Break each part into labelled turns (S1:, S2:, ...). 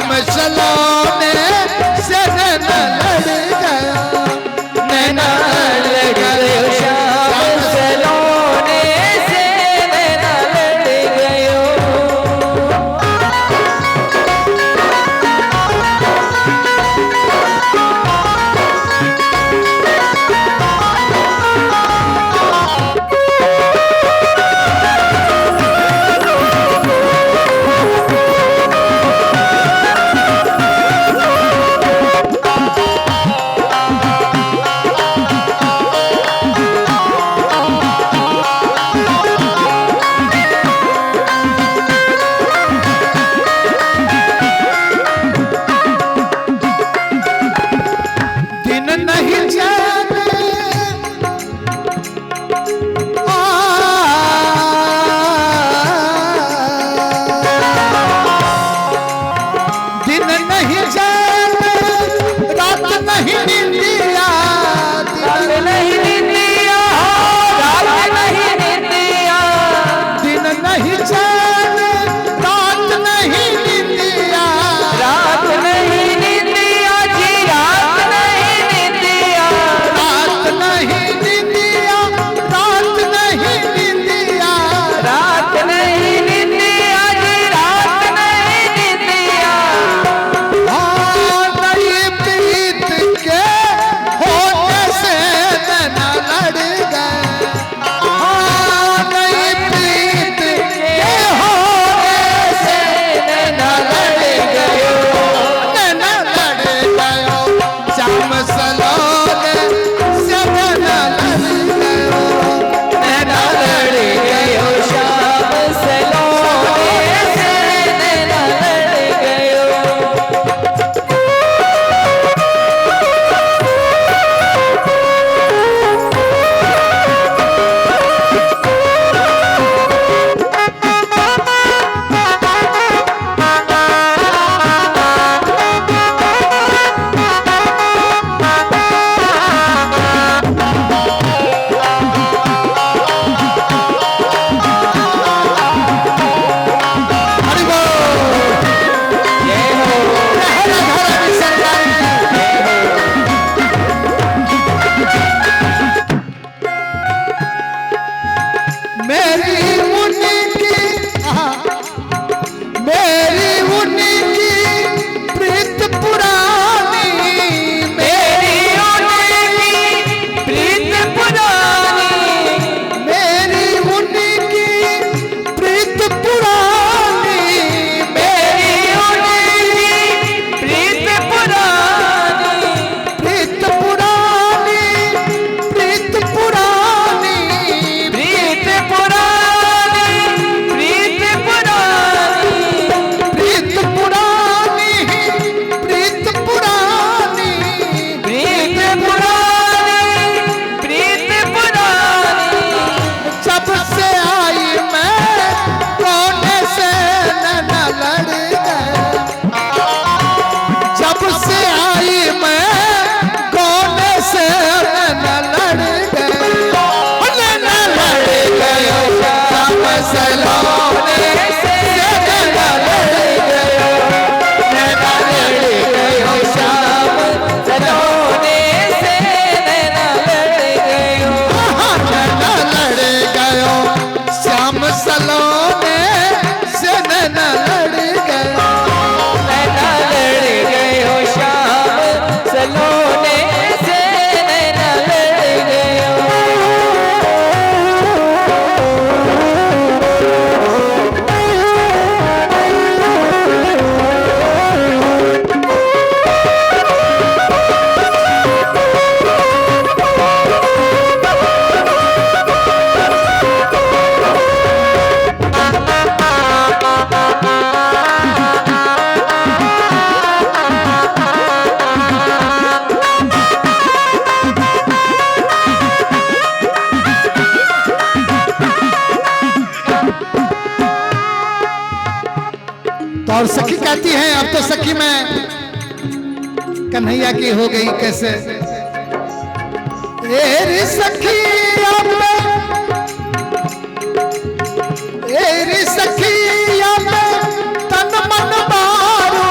S1: श्याम सलोने से नैना लड़ गया, नैना लड़ गया, श्याम सलोने से नैना लड़ गया।
S2: और सखी कहती है अब तो सखी मैं कन्हैया की हो गई कैसे। एरी सखी अब एरी सखी अब तन मन मारू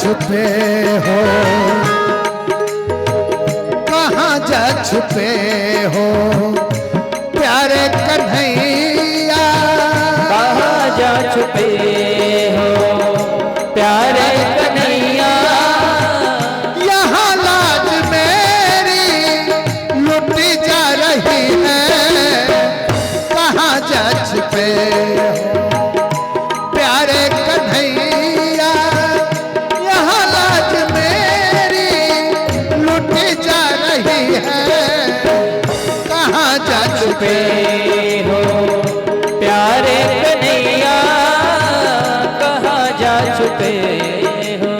S2: छुपे हो, कहाँ जा छुपे हो प्यारे कन्हैया,
S1: कहाँ जा छुपे हो प्यारे कन्हैया।
S2: यहाँ लाज मेरी लुटी जा रही है, कहाँ जा छुपे हो प्यारे कन्हैया, यहाँ लाज मेरी लुटी जा रही है, कहाँ जा छुपे
S1: हो प्यारे कन्हैया, कहाँ जा छुपे हो।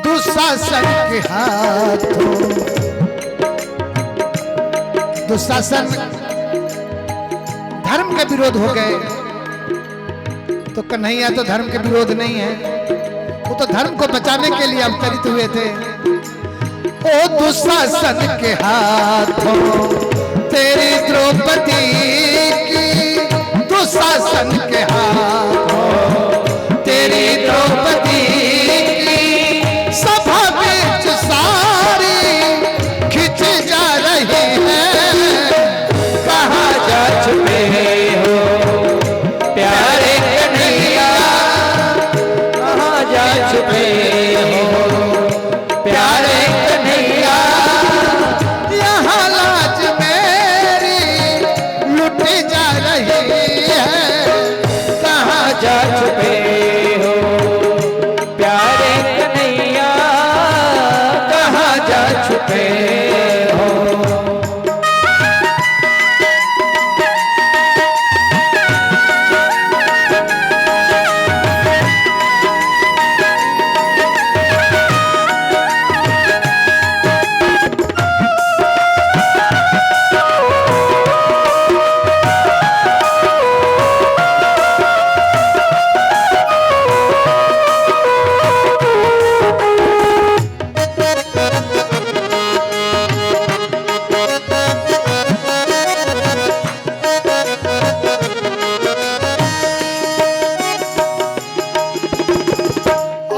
S2: दुशासन के हाथों, दुशासन धर्म के विरोध हो गए, तो कन्हैया तो धर्म के विरोध नहीं है, वो तो धर्म को बचाने के लिए अवतरित हुए थे। ओ दुशासन के हाथों तेरी द्रौपदी की, दुशासन के हाथों तेरी द्रौपदी की, सभा बीच सारी खिंच जा रही है,
S1: कहाँ जा छुपे हो प्यारे कन्हैया, कहाँ जा छुपे हो प्यारे कन्हैया।
S2: यहाँ लाज मेरी लुटी जा रही है, कहाँ
S1: जा छुपे हो प्यारे कन्हैया, कहाँ जा छुपे हो।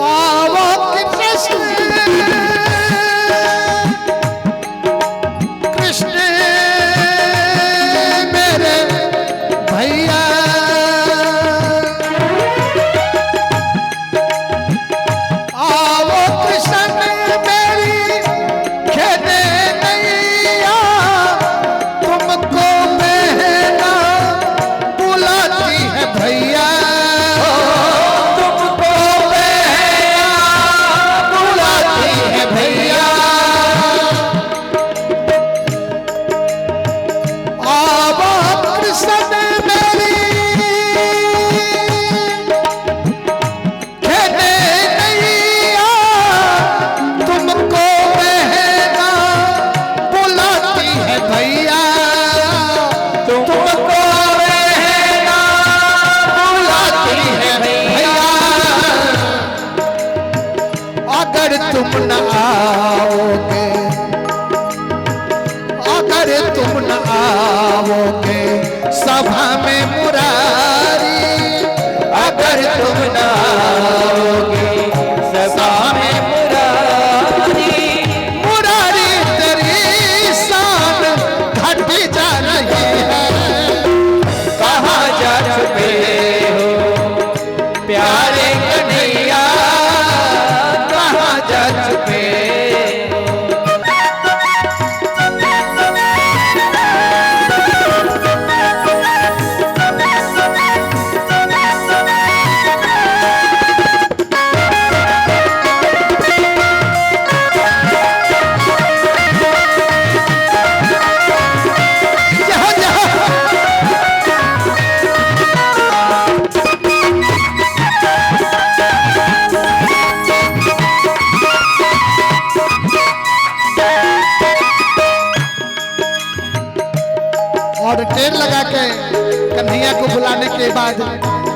S2: आवो कृष्ण कृष्ण मेरे भैया, आवो कृष्ण मेरी खेने नैया, तुमको बहना बुलाती है भैया,
S1: तुमको बहना बुलाती है भैया,
S2: आवो कृष्ण मेरी खेने नैया, तुमको बहना बुलाती है भैया,
S1: तुमको बहना बुलाती है भैया।
S2: अगर तुम न आओगे, अगर तुम न आओगे सभा में मुरारी,
S1: अगर तुम न आओगे सभा में मुरारी,
S2: मुरारी तेरी शान घटी जा रही है,
S1: कहाँ जा छुपे हो प्यारे कन्हैया, कहाँ जा छुपे हो।
S2: और टेर लगा के कन्हैया को बुलाने के बाद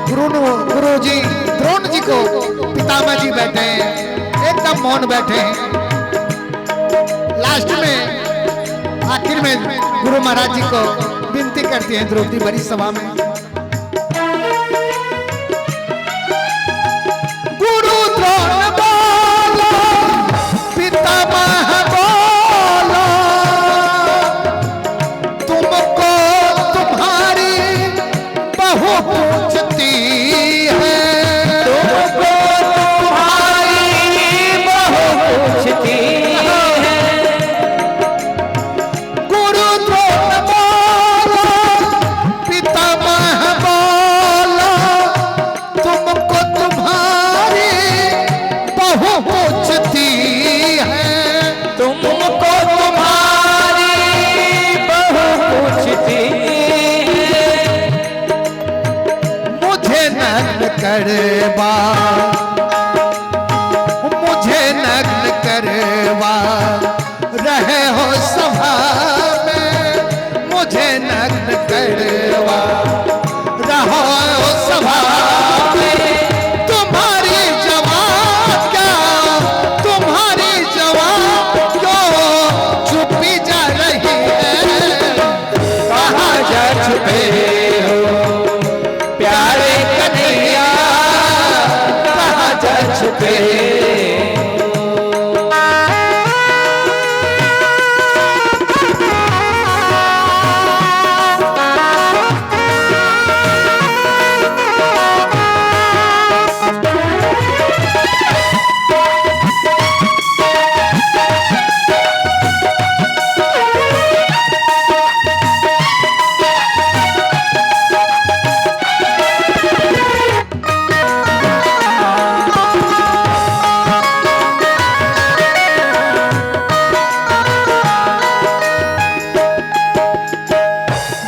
S2: गुरु जी द्रोण जी को पितामह जी बैठे हैं, एकदम मौन बैठे हैं। लास्ट में आखिर में गुरु महाराज जी को विनती करती हैं द्रौपदी बड़ी सभा में, गुरु द्रोण बोलो पितामह बोलो, तुमको तुम्हारी बहू पूछती है,
S1: तुमको तुम्हारी बहू पूछती है।
S2: गुरु द्रोण बोलो पितामह बोलो, तुमको तुम्हारी बहू पूछती है,
S1: तुमको तुम्हारी बहू पूछती है।
S2: मुझे नग्न करवा, मुझे नग्न करवा रहे हो सभा में, मुझे नग्न करवा रहो सभा में, तुम्हारी जवाब क्या, तुम्हारी जवाब क्यों छुपी जा रही है,
S1: कहाँ जा छुपे हो प्यारे कन्हैया, कहाँ जा छुपे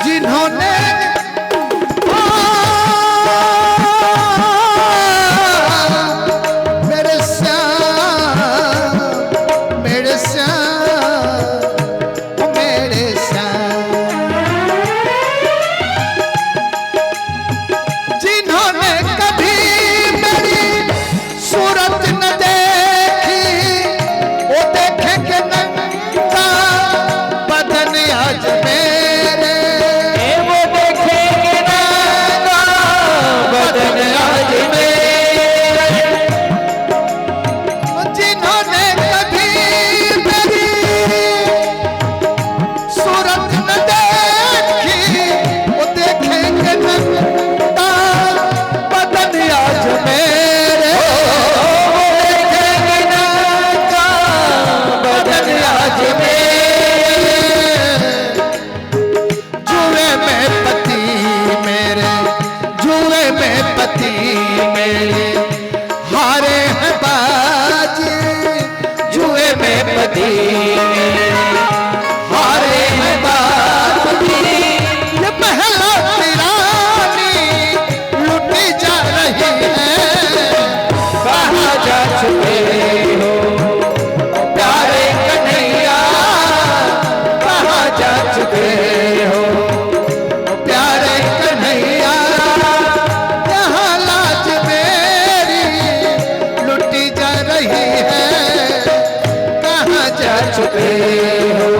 S2: जिन्होंने मेरे श्याम, मेरे श्याम, मेरे श्याम, जिन्होंने कभी मेरी सूरत न देखी, वो देखेंगे नंगा बदन आज मेरे,
S1: वो देखेंगे नंगा बदन आज मेरे।
S2: जिन्होंने कभी मेरी सूरत न देखी, वो देखेंगे नंगा बदन आज मेरे,
S1: वो देखेंगे नंगा बदन आज मेरे।
S2: जुए में पति मेरे, जुए में पति मेरे हारे हैं बाजी, जुए में पति मेरे हारे हैं बाजी, ये महला रानी लुटी जा रही है,
S1: कहाँ जा छुपे हो प्यारे कन्हैया, कहाँ जा छुपे हो
S2: प्यारे कन्हैया, यहाँ लाज मेरी लुटी जा रही है, कहाँ जा
S1: छुपे हो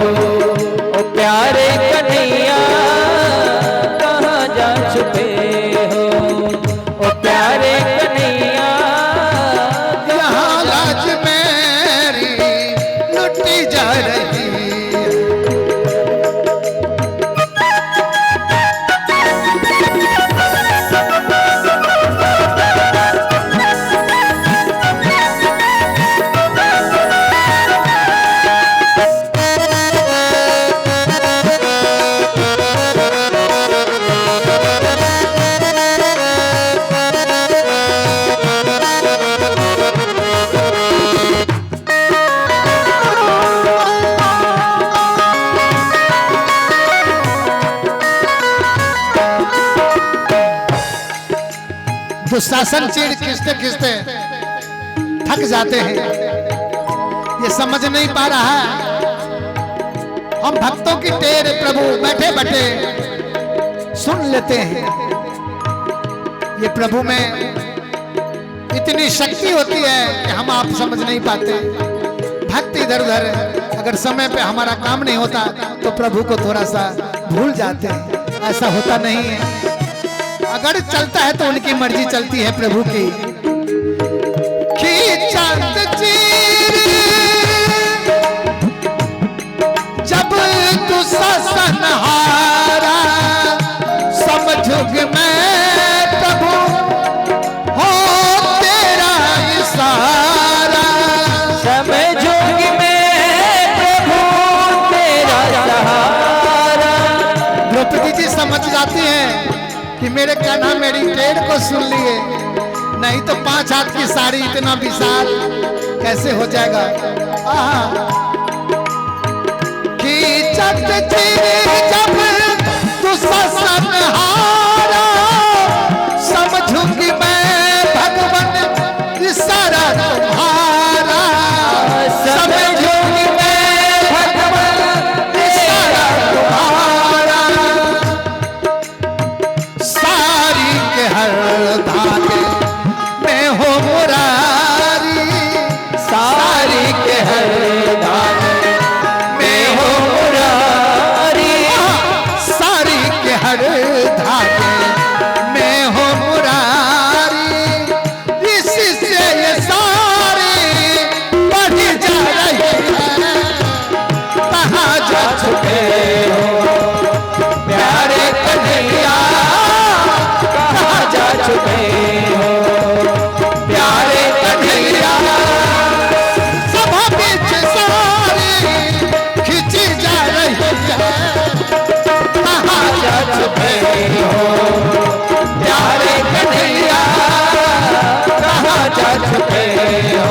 S1: ओ प्यारे कन्हैया, कहाँ जा छुपे हो ओ प्यारे कन्हैया,
S2: यहाँ लाज मेरी लुटी जा रही है। दुशासन चीड़ खींचते खींचते थक जाते हैं, ये समझ नहीं पा रहा है हम भक्तों की टेर प्रभु बैठे बैठे सुन लेते हैं। ये प्रभु में इतनी शक्ति होती है कि हम आप समझ नहीं पाते। भक्त इधर उधर अगर समय पे हमारा काम नहीं होता तो प्रभु को थोड़ा सा भूल जाते हैं। ऐसा होता नहीं है। अगर चलता है तो उनकी मर्जी चलती है प्रभु की। चंद जब तू ससनहारा समझुग मैं प्रभु हो तेरा इशारा।
S1: समझूंगी मैं प्रभु तेरा सहारा।
S2: द्रौपदी जी समझ जाती हैं कि मेरे कान्हा मेरी टेढ़ को सुन लिए, नहीं तो 5 हाथ की साड़ी इतना विशाल कैसे हो जाएगा। कि जब तू ससनहारा समझूंगी मैं भगवान इशारा तुम्हारा। समझूंगी मैं भगवान इशारा तुम्हारा। सारी के हर धागे में हो मुरारी।
S1: सारी के हर धागे में हो मुरारी।
S2: सारी के हर धागे में हो मुरारी। इसी से ये सारी बढ़ जा रही है। कहाँ जा
S1: छुपे हो प्यारे कन्हैया, कहाँ जा छुपे हो प्यारे कन्हैया।
S2: सभा बीच सारी खिंची जा रही है।
S1: कहाँ जा छुपे हो प्यारे कन्हैया, कहाँ जा छुपे हो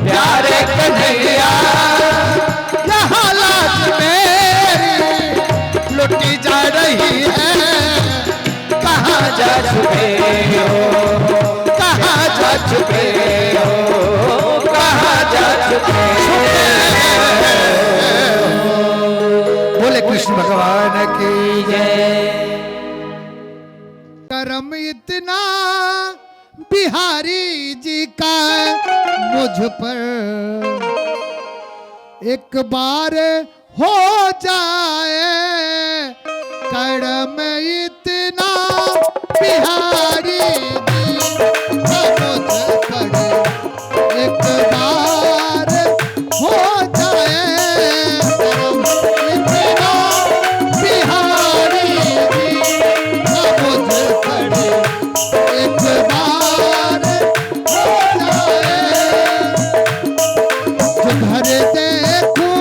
S1: प्यारे कन्हैया।
S2: यहाँ लाज मेरी लुटी जा रही है। कहाँ
S1: जा छुपे हो,
S2: कहाँ
S1: जा छुपे हो, कहाँ जा छुपे हो।
S2: बोले कृष्ण भगवान की
S1: जय।
S2: करम इतना बिहारी जी का मुझ पर एक बार हो जाए। करम इतना बिहारी जी का मुझ पर एक बार हो जाए। करम इतना बिहारी जी का मुझ पर एक बार हो जाए। जो घर देखूं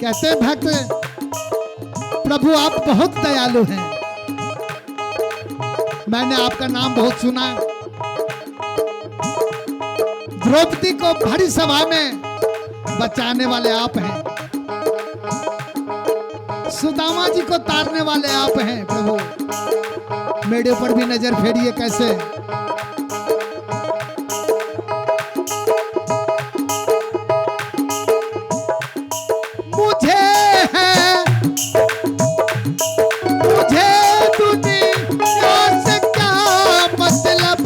S2: कहते हैं भक्त, प्रभु आप बहुत दयालु हैं, मैंने आपका नाम बहुत सुना। द्रौपदी को भरी सभा में बचाने वाले आप हैं, सुदामा जी को तारने वाले आप हैं। प्रभु मेरे पर भी नजर फेरिए कैसे। मुझे दुनिया से क्या मतलब,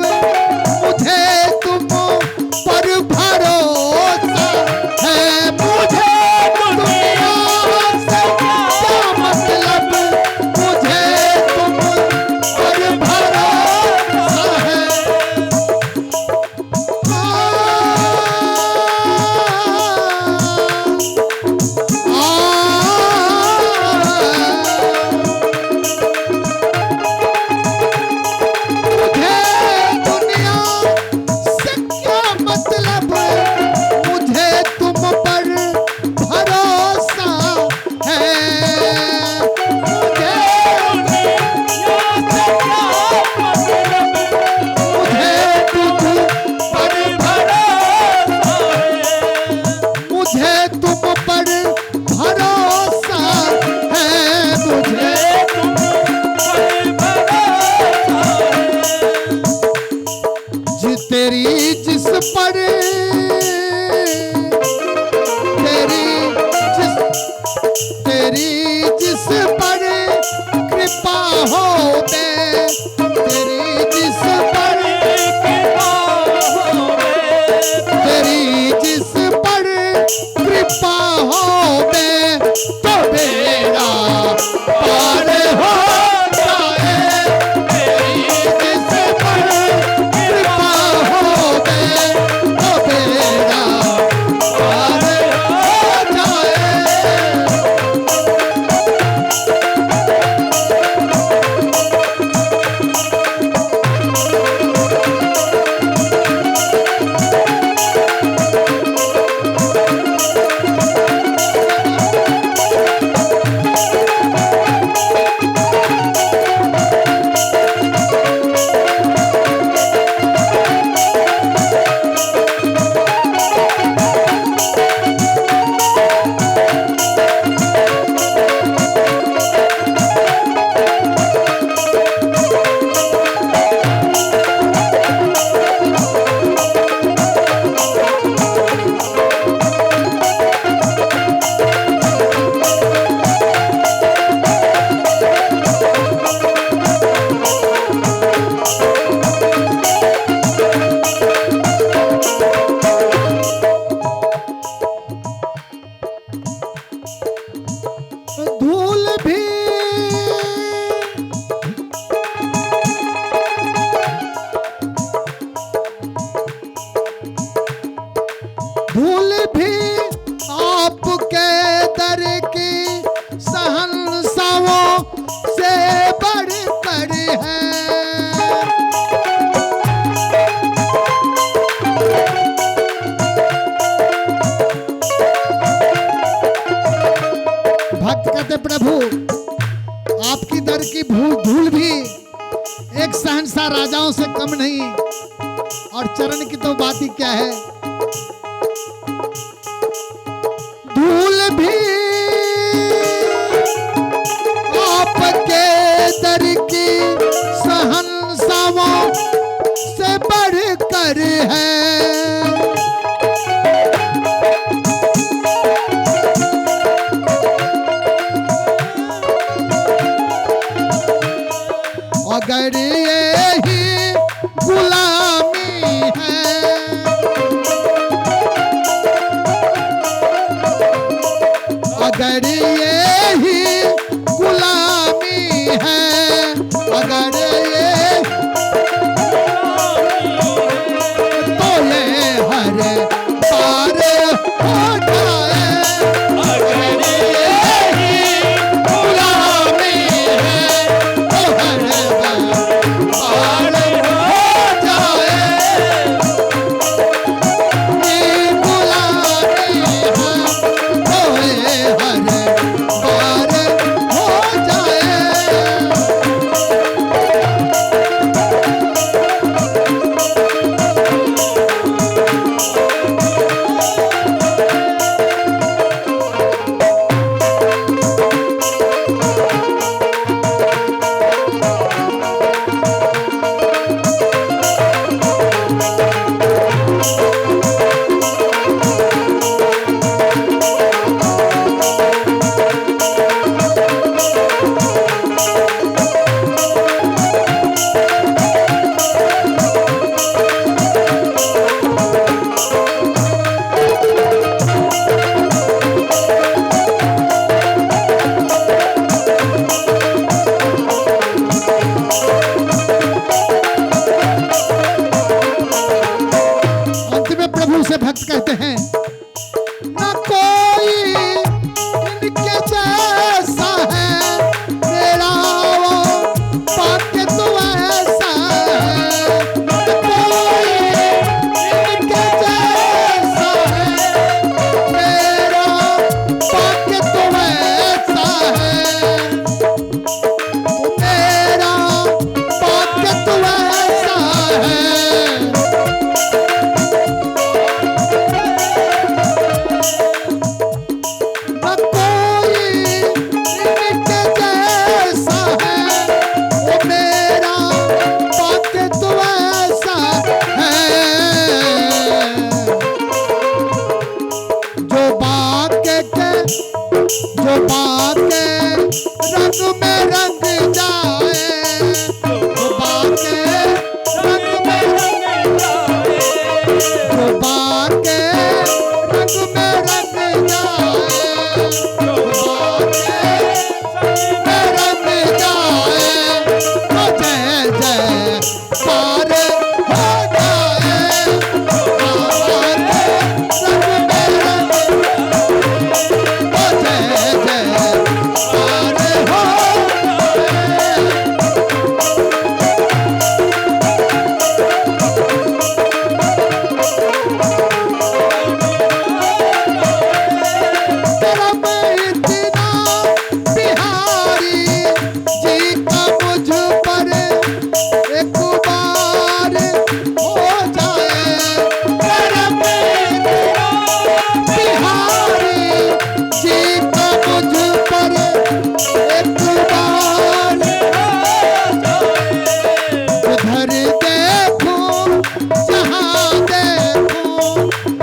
S2: मुझे तुम पर भरोसा है। मुझे दुनिया से क्या मतलब, मुझे तुम पर भरोसा है। धूल भी आपके दर की सहनसाओं से बढ़कर है। भक्त कहते प्रभु आपकी दर की धूल भी एक सहनसा राजाओं से कम नहीं, और चरण की तो बात ही क्या है। धूल भी आपके दर की सहनसाओं से बढ़कर है। अगर ये ही गुलामी है, अगर ये ही गुलामी है, अगर ये तो ये हर पार हो जाए। अगर ये ही गुलामी है तो हर पार हो जाए। ये गुलामी है तो ये हर शोभा के रंग में रंग जाए, शोभा के रंग में रंग जाए, शोभा के रंग में रंग जाए, शोभा के रंग जाए, तो जय जय कार हो जाए, शोभा के रंग में रंग तो जय जय कार हो तेरा मैं इतना बिहारी जी का मुझ पर एक बार हो जाए, तेरा मैं इतना बिहारी जी का मुझ पर एक बार उधर देखूं जहां देखूं,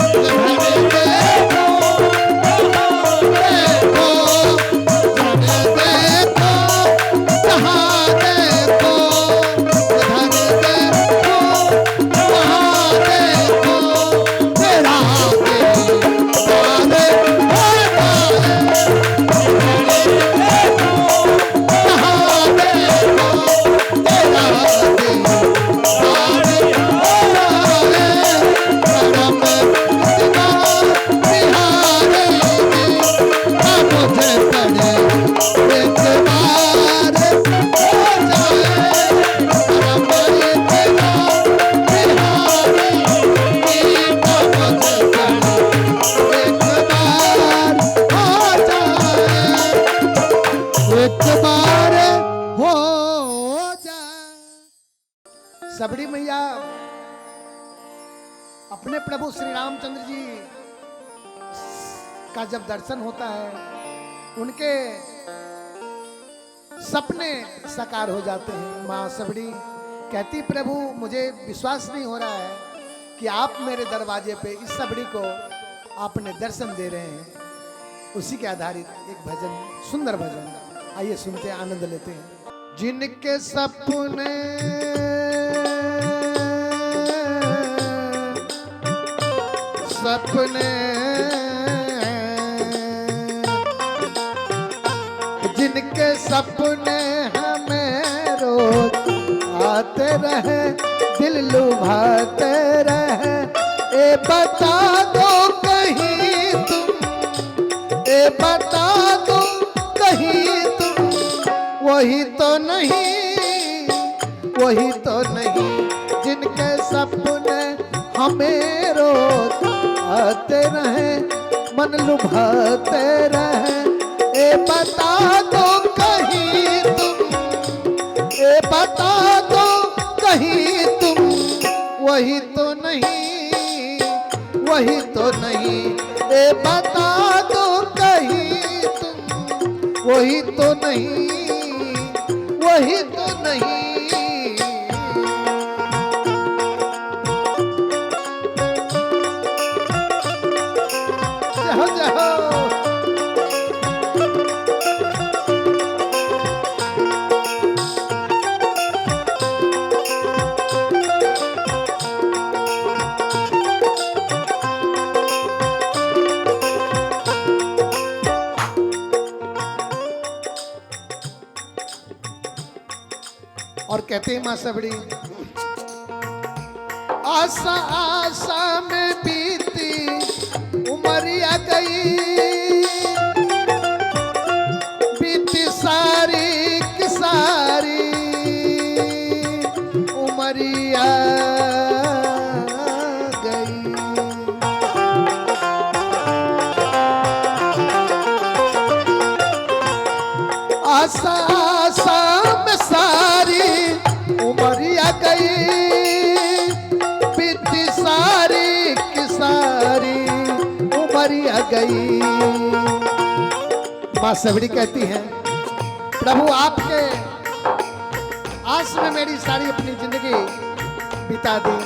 S2: उधर देखूं देखो, उधर देखो जहां देखो, उधर देखो जहां देखो, तेरा दिल पार हो जाए, एक बार हो जाए। सबड़ी मैया अपने प्रभु श्री रामचंद्र जी का जब दर्शन होता है, उनके सपने साकार हो जाते हैं। माँ सबड़ी कहती, प्रभु मुझे विश्वास नहीं हो रहा है कि आप मेरे दरवाजे पे इस सबड़ी को आपने दर्शन दे रहे हैं। उसी के आधारित एक भजन, सुंदर भजन, आइए सुनते हैं, आनंद लेते हैं। जिनके सपने सपने जिनके सपने हमें रोज आते रहे, दिल लुभाते रहे, ए बता दो कहीं तुम, ए बता दो कहीं तुम वही तो नहीं, वही तो नहीं, जिनके सपने हमें रोज आते रहे, मन लुभाते रहे, ए बता दो कहीं तुम, ए बता दो कहीं तुम वही तो नहीं, वही तो नहीं, ए बता दो कहीं तुम वही तो नहीं, वही तो नहीं। जाओ जाओ और कहते हैं माँ सबड़ी, आशा आशा में बीती उमरिया गई, बीती सारी की सारी उमरिया गई। आशा आशा में सारी उमरिया गई, बीती सारी की सारी उमरिया गई। माँ सबड़ी कहती है, प्रभु आपके आस में मेरी सारी अपनी जिंदगी बिता दी।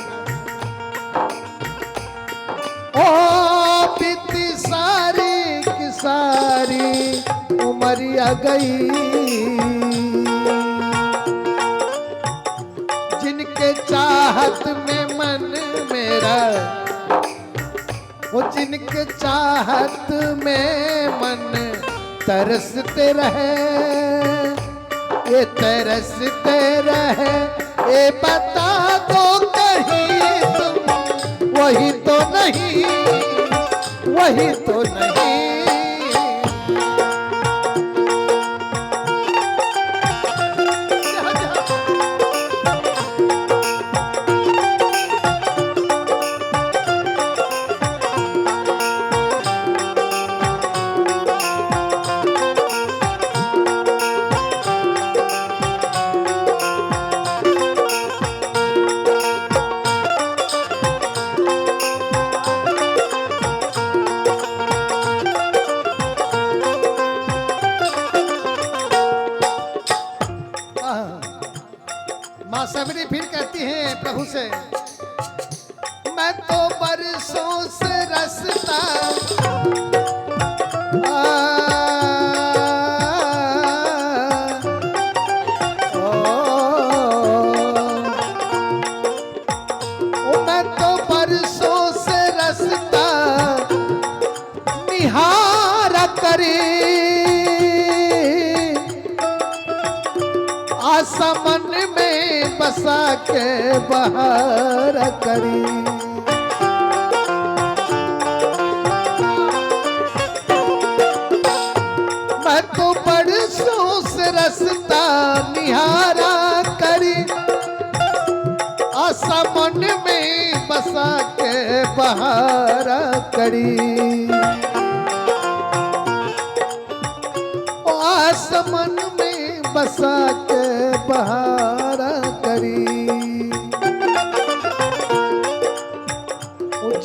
S2: ओ बीती सारी की सारी उमरिया गई, जिनके चाहत में मन मेरा, वो जिनके चाहत में मन तरसते रहे, ये तरसते रहे, ये बता दो कहीं तुम वही तो नहीं, वही तो नहीं। माँ सबरी फिर कहती हैं प्रभु से, मैं तो बरसों से रसता मैं तो बरसों से रसता निहारा करी, आसमन में बसा के बहार करी। मैं तो बरसों से रसता निहारा करी, आसमन में बसा के बहार करी। आसमन में बसा के बहारा करी,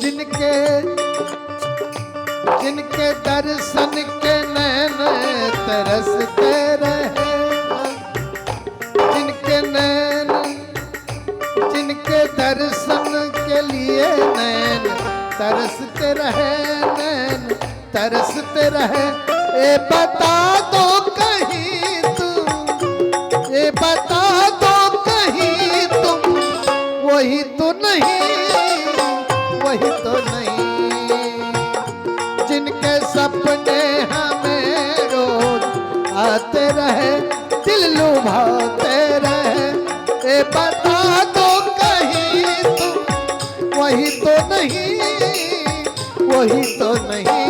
S2: जिनके जिनके दर्शन के नैन तरसते रहे, जिनके नैन जिनके दर्शन के लिए नैन तरसते रहे, नैन तरसते रहे, ए बता दो कहीं तुम, ये बता दो कहीं तुम वही तो नहीं, वही तो नहीं। जिनके सपने हमें रोज आते रहे, दिल लुभाते रहे, ये बता दो कहीं तुम वही तो नहीं, वही तो नहीं।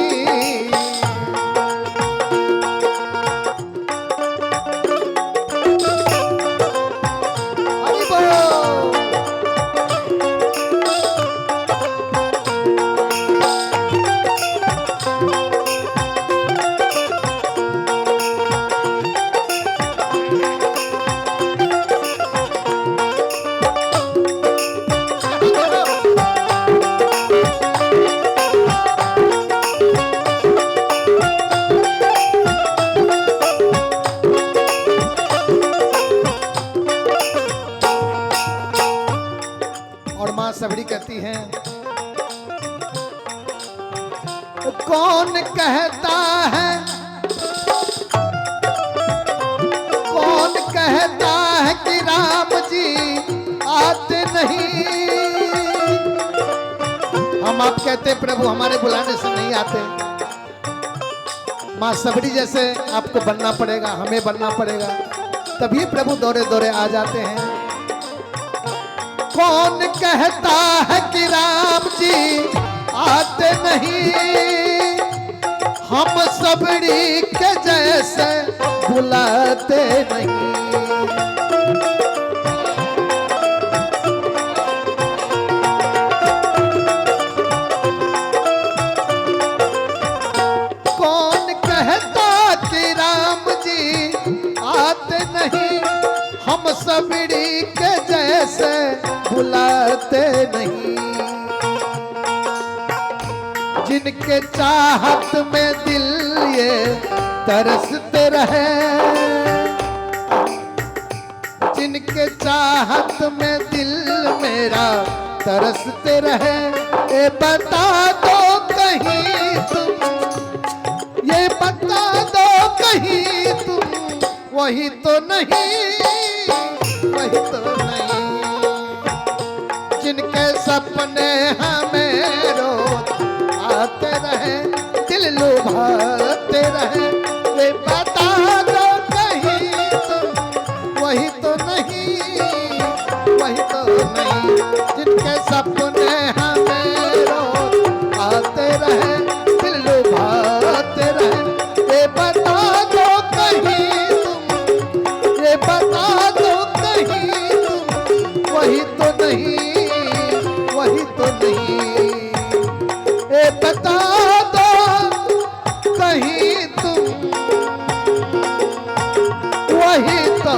S2: सबड़ी कहती हैं, कौन कहता है, कौन कहता है कि राम जी आते नहीं। हम आप कहते प्रभु हमारे बुलाने से नहीं आते, माँ सबड़ी जैसे आपको बनना पड़ेगा, हमें बनना पड़ेगा, तभी प्रभु दौरे दौरे आ जाते हैं। कौन कहता है कि राम जी आते नहीं, हम सबड़ी के जैसे बुलाते नहीं। कौन कहता कि राम जी आते नहीं, हम सबड़ी के जैसे बुलाते नहीं। जिनके चाहत में दिल ये तरसते रहे, जिनके चाहत में दिल मेरा तरसते रहे, ये बता दो कहीं तुम, ये बता दो कहीं वही तो नहीं, वही तो नहीं, जिनके सपने हमें रोज आते रहे, दिल लुभाते रहे, वे बता दो कहीं तुम वही तो नहीं, वही तो नहीं, जिनके सपने हमें रोज आते रहे, दिल लुभाते रहे, वे बता दो कहीं तुम, ये बता दो कहीं तुम वही तो नहीं, वही तो नहीं, ये बता दो कहीं तुम वही तो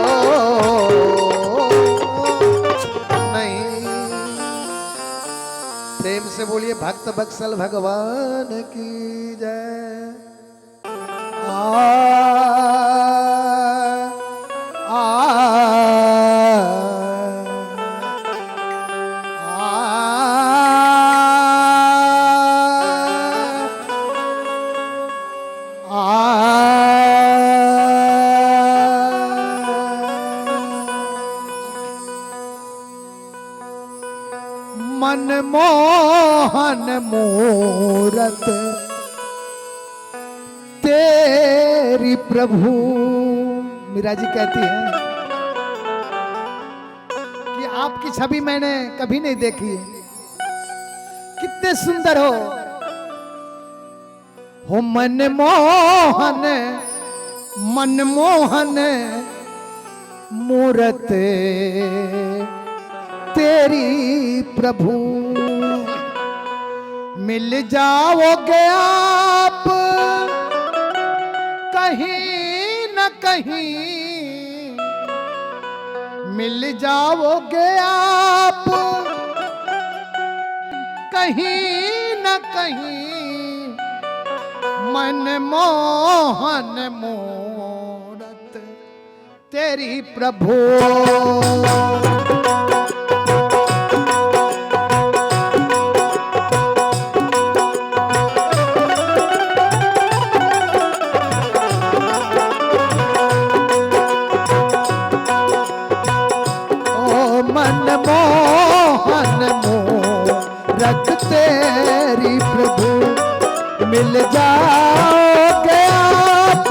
S2: नहीं। प्रेम से बोलिए भक्त बक्सल भगवान की जय। मनमोहन मूरत तेरी प्रभु। मीरा जी कहती है कि आपकी छवि मैंने कभी नहीं देखी, कितने सुंदर हो मनमोहन, मनमोहन मूरत तेरी प्रभु। मिल जाओगे आप कहीं न कहीं, मिल जाओगे आप कहीं न कहीं, मनमोहन मूरत तेरी प्रभु। मनमोहन मूरत तेरी प्रभु। मिल जाओगे आप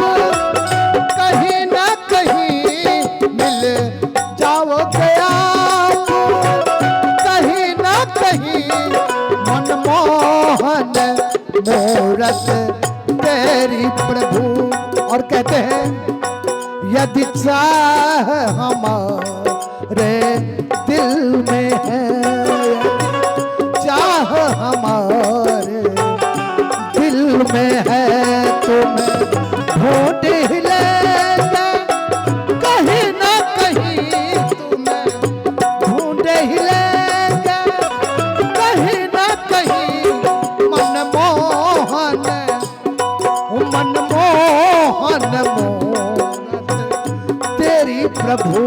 S2: कहीं न कहीं, मिल जाओगे आप कहीं न कहीं, मनमोहन मूरत तेरी प्रभु। और कहते हैं यदि चाह हमारे दिल में है, चाह हमारे दिल में है, तुम्हें ढूंढ ही लेंगे कहीं ना कहीं, तुम्हें ढूंढ ही लेंगे कहीं ना कहीं, मनमोहन, मनमोहन मूरत तेरी प्रभु।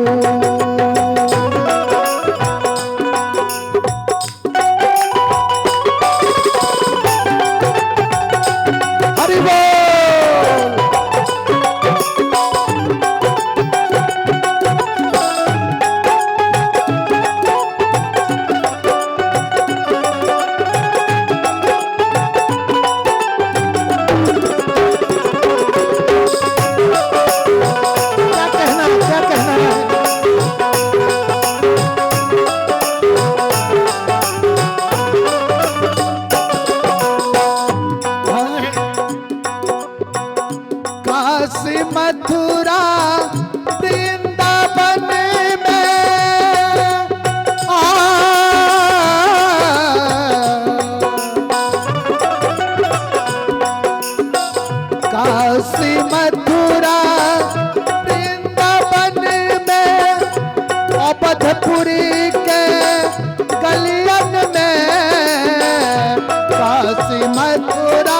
S2: मथुरा वृंदावन में काशी मथुरा वृंदावन में, अवधपुरी के गलियन में, काशी मथुरा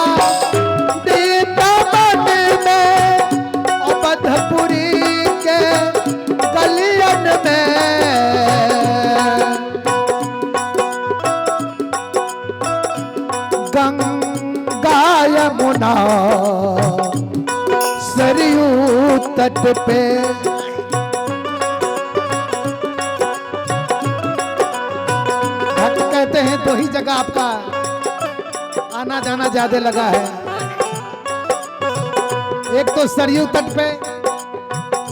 S2: गंगा यमुना सरयू तट पे। भक्त कहते हैं दो ही जगह आपका आना जाना ज्यादा लगा है। एक तो सरयू तट पे,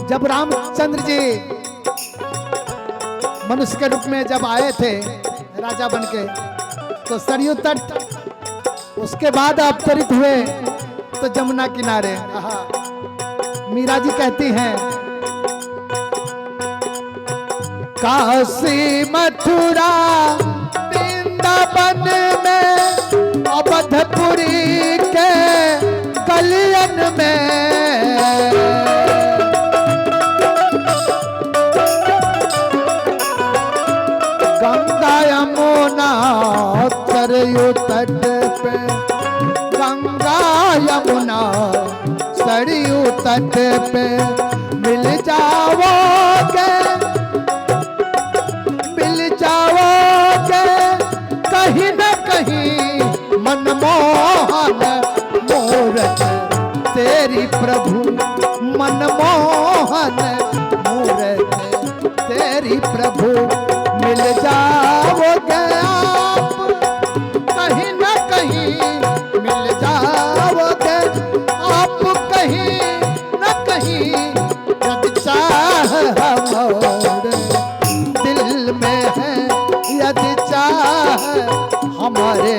S2: जब रामचंद्र जी मनुष्य के रूप में जब आए थे राजा बनके, तो सरयू तट, उसके बाद अवतरित हुए तो जमुना किनारे। मीरा जी कहती हैं काशी मथुरा वृंदावन में अवधपुरी के कलियन में, गंगा यमुना सरयू तट पे, गंगा यमुना सरयू तट पे मिल जाओगे, मिल जाओगे कहीं न कहीं मनमोहन मूरत तेरी प्रभु, मनमोहन मूरत तेरी प्रभु मिल जाओगे आप कहीं न कहीं, मिल जाओगे आप कहीं न कहीं, यदि चाह हमारे दिल में है, यदि चाह हमारे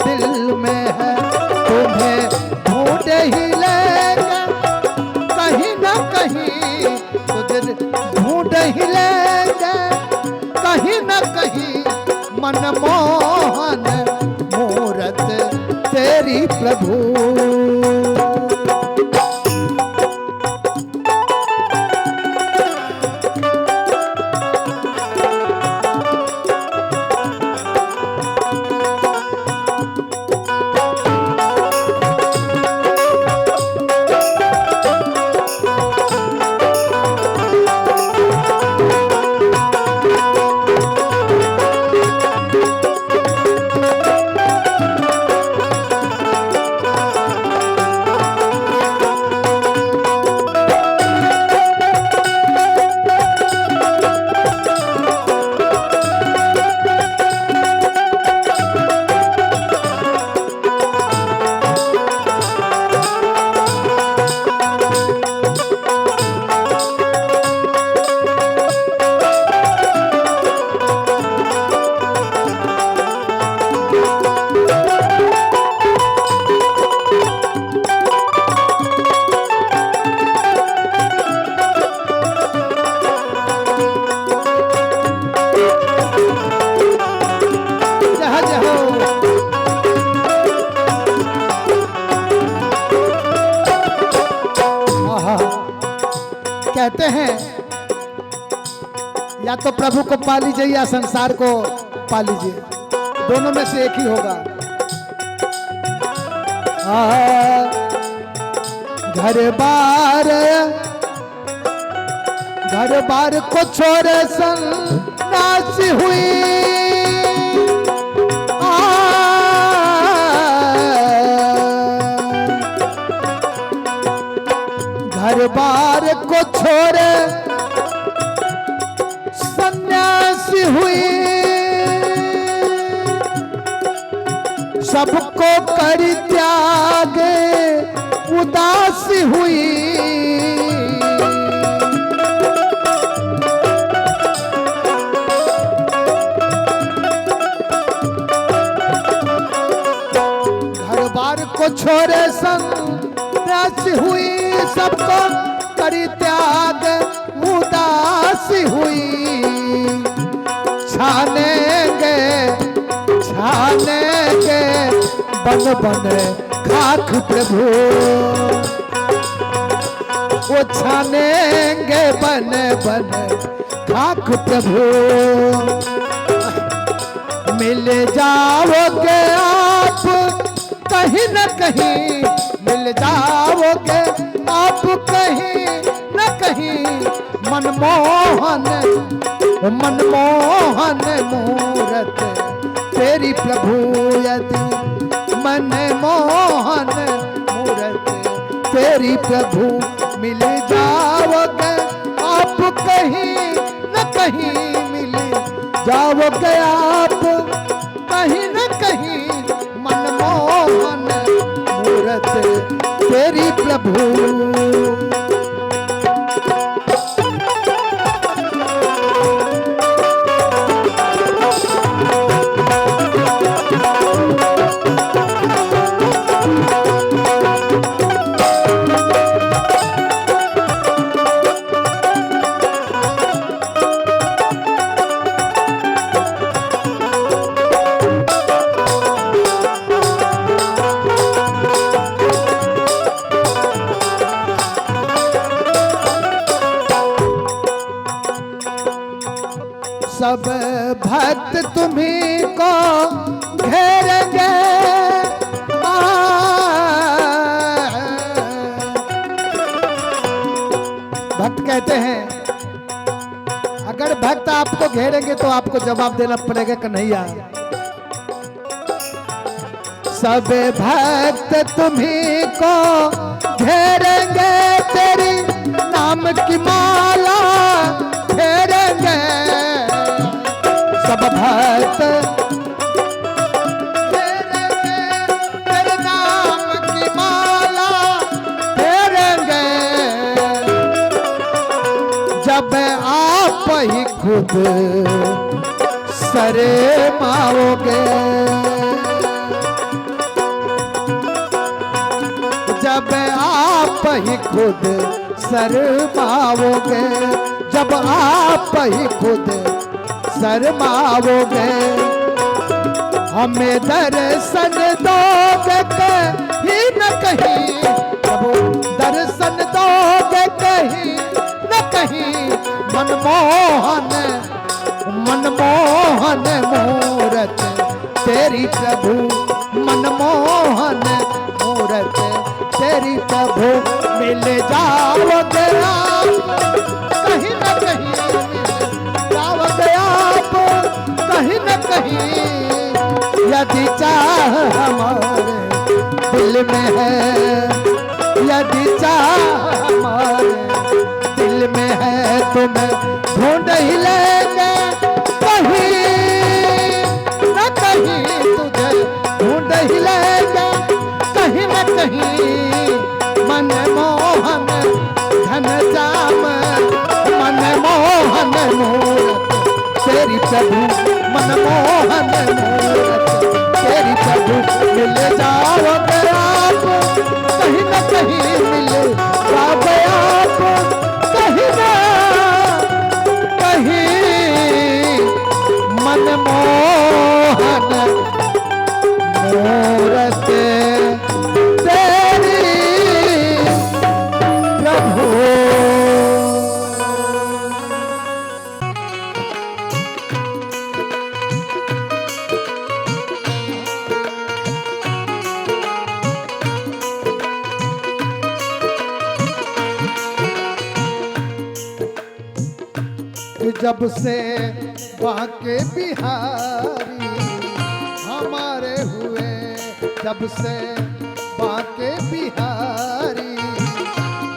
S2: दिल में है, तुम्हें ढूंढ ही लेंगे कहीं न कहीं, तुझे ढूंढ ही लेंगे कहीं न कहीं, मनमोहन मूरत तेरी प्रभु। कहते हैं या तो प्रभु को पा लीजिए या संसार को पा लीजिए, दोनों में से एक ही होगा। घर बार को छोड़े सन्यासी हुई, घर बार को छोड़े सन्यासी हुई, सबको कर त्याग उदासी हुई। घर बार को छोड़े सन्यासी हुई, सबको करी त्याग उदासी हुई। छानेंगे बन बन खाक प्रभु, वो छानेंगे बन बन खाक प्रभु। मिल जाओगे आप कहीं न कहीं, मिल जाओगे आप कहीं न कहीं, मनमोहन मनमोहन मूरत तेरी प्रभु, यदि मनमोहन मूरत तेरी प्रभु मिल जाओगे आप कहीं न कहीं, मिल जाओगे आप कहीं न कहीं, मनमोहन मूरत तेरी प्रभु। सब भक्त तुम्हीं को घेरेंगे, भक्त कहते हैं अगर भक्त आपको घेरेंगे तो आपको जवाब देना पड़ेगा कन्हैया। सब भक्त तुम्हीं को घेरेंगे, तेरी नाम की माला फेरेंगे। सब भक्त फेरेंगे, तेरे नाम की माला फेरेंगे। जब आप ही खुद सरे माओगे, जब आप ही खुद शर्माओगे, जब आप ही खुद शर्माओगे, हमें दर्शन दोगे कहीं न कहीं, जब दर्शन दोगे कहीं न कहीं, मनमोहन मनमोहन मूरत तेरी प्रभु, मनमोहन मूरत तेरी प्रभु। मिल जाओगे आप कहीं न कहीं, मिल जाओगे आप कहीं न कहीं, यदि चाह हमारे दिल में है, यदि चाह हमारे दिल में है, तुम्हें ढूंढ ही लेंगे कहीं न कहीं, तुझे ढूंढ ही लेंगे कहीं न कहीं। मनमोहन घन श्याम, मनमोहन मूरत तेरी प्रभु, मनमोहन मूरत तेरी प्रभु। मिल जाओगे आप कहीं न कहीं, मिल जाओगे आप कहीं न कहीं, मनमोहन मूरत तेरी प्रभु। जब से बांके बिहारी हमारे हुए, जब से बांके बिहारी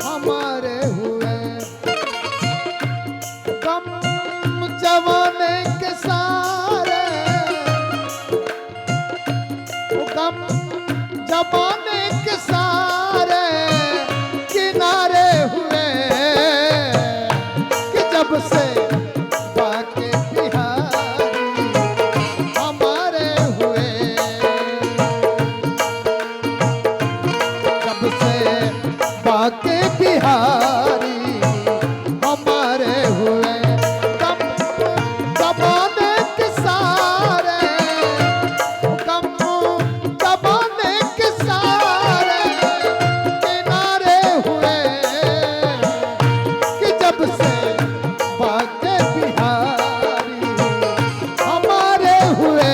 S2: हमारे हुए, गम जमाने के सारे, गम जमाने के सारे किनारे हुए, कि जब से बाके बिहारी हमारे हुए, कम दबाने के सारे, कम दबाने के सारे किनारे हुए, कि जब से बाके बिहारी हमारे हुए।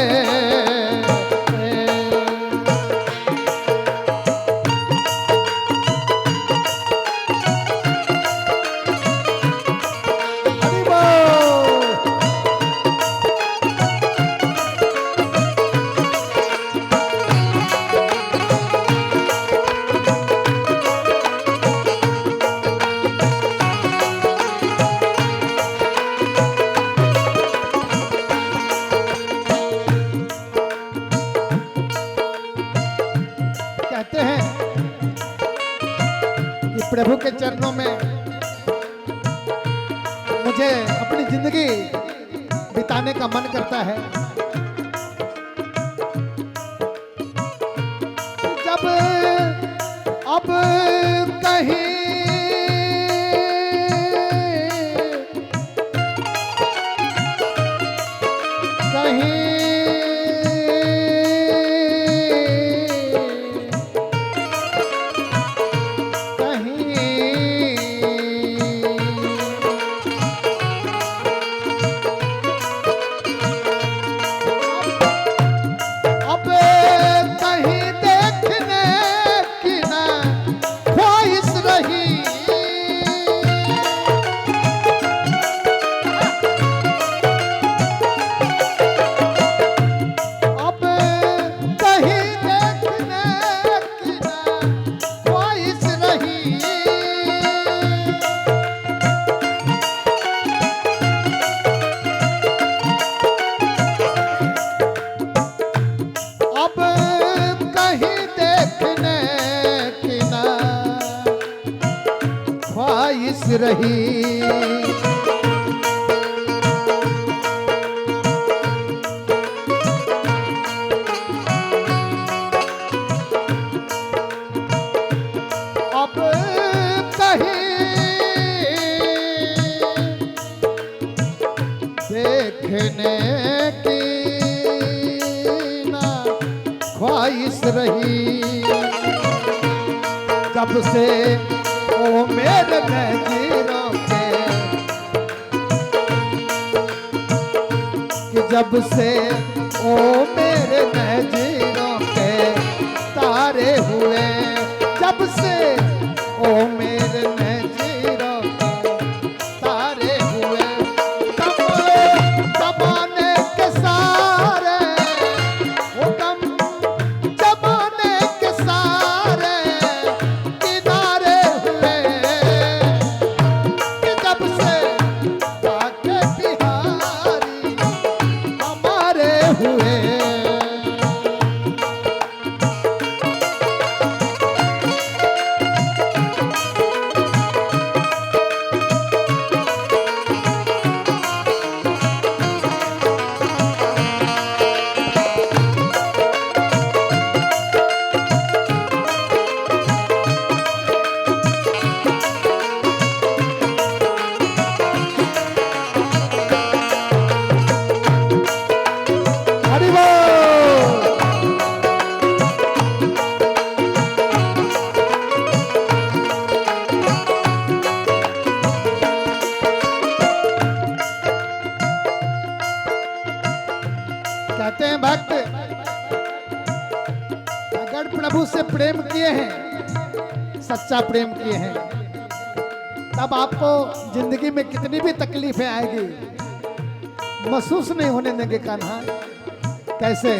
S2: प्रभु के चरणों में मुझे अपनी जिंदगी बिताने का मन करता है। जब अब कहीं रही अब कहीं देखने की ना ख्वाहिश रही। जब से ओ मेरे नज़रों के कि जब से ओ मेरे नज़रों के तारे हुए, जब से ओ मेरे नज़रों के तारे हुए, तब जमाने के सारे वो कम जमाने के सारे किनारे हुए कि जब से बाके बिहारी हमारे हुए। कहते हैं भक्त अगर प्रभु से प्रेम किए हैं, सच्चा प्रेम किए हैं, तब आपको जिंदगी में कितनी भी तकलीफें आएगी महसूस नहीं होने देंगे कान्हा। कैसे?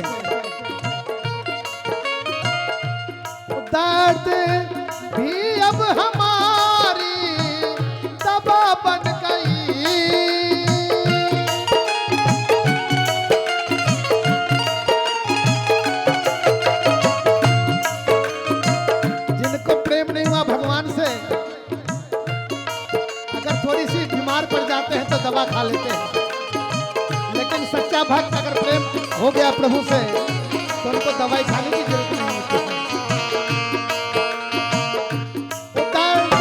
S2: दर्द भी अब हमारी दवा बन गई, थोड़ी सी बीमार पड़ जाते हैं तो दवा खा लेते हैं, लेकिन सच्चा भक्त अगर प्रेम हो गया प्रभु से तो उनको दवाई खाने की जरूरत नहीं होती है। दर्द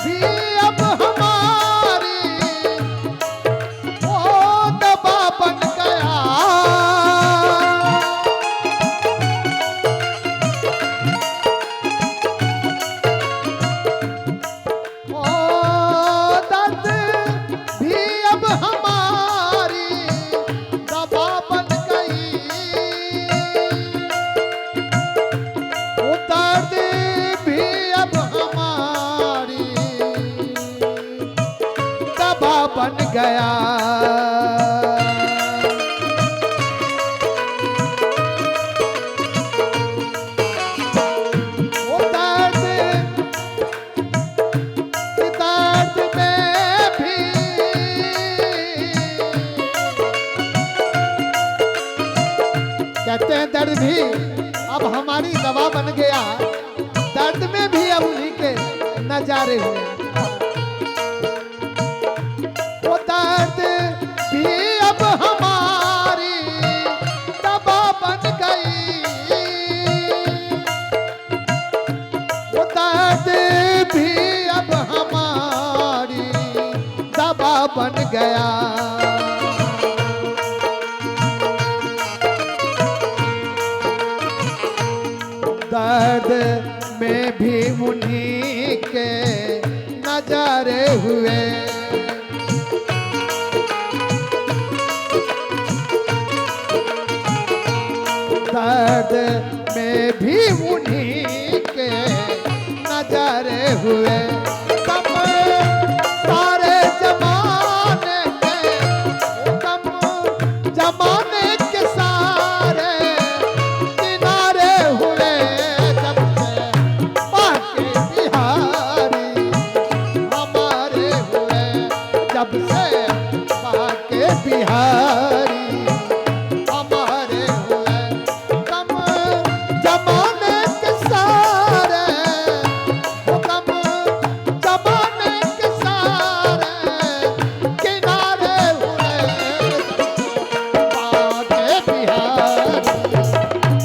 S2: भी अब हमारी वो दवा बन गया, बन गया। वो दर्द में भी कहते हैं दर्द भी अब हमारी दवा बन गया, दर्द में भी अब उन्हीं के न नजारे हुए। वो दर्द भी अब हमारी दवा बन गई, वो दर्द भी अब हमारी दवा बन गया। दर्द में भी उन्हीं के नजारे हुए। दर्द में भी उन्हीं के नजारे हुए। कम सारे जमाने के, कम जमाने के सारे किनारे हुए। जब से बाके बिहारी हमारे हुए, जब से बाके बिहारी हमारे हुए। कम जमाने के सारे, कम जमाने के सारे किनारे हुए। बाके बिहारी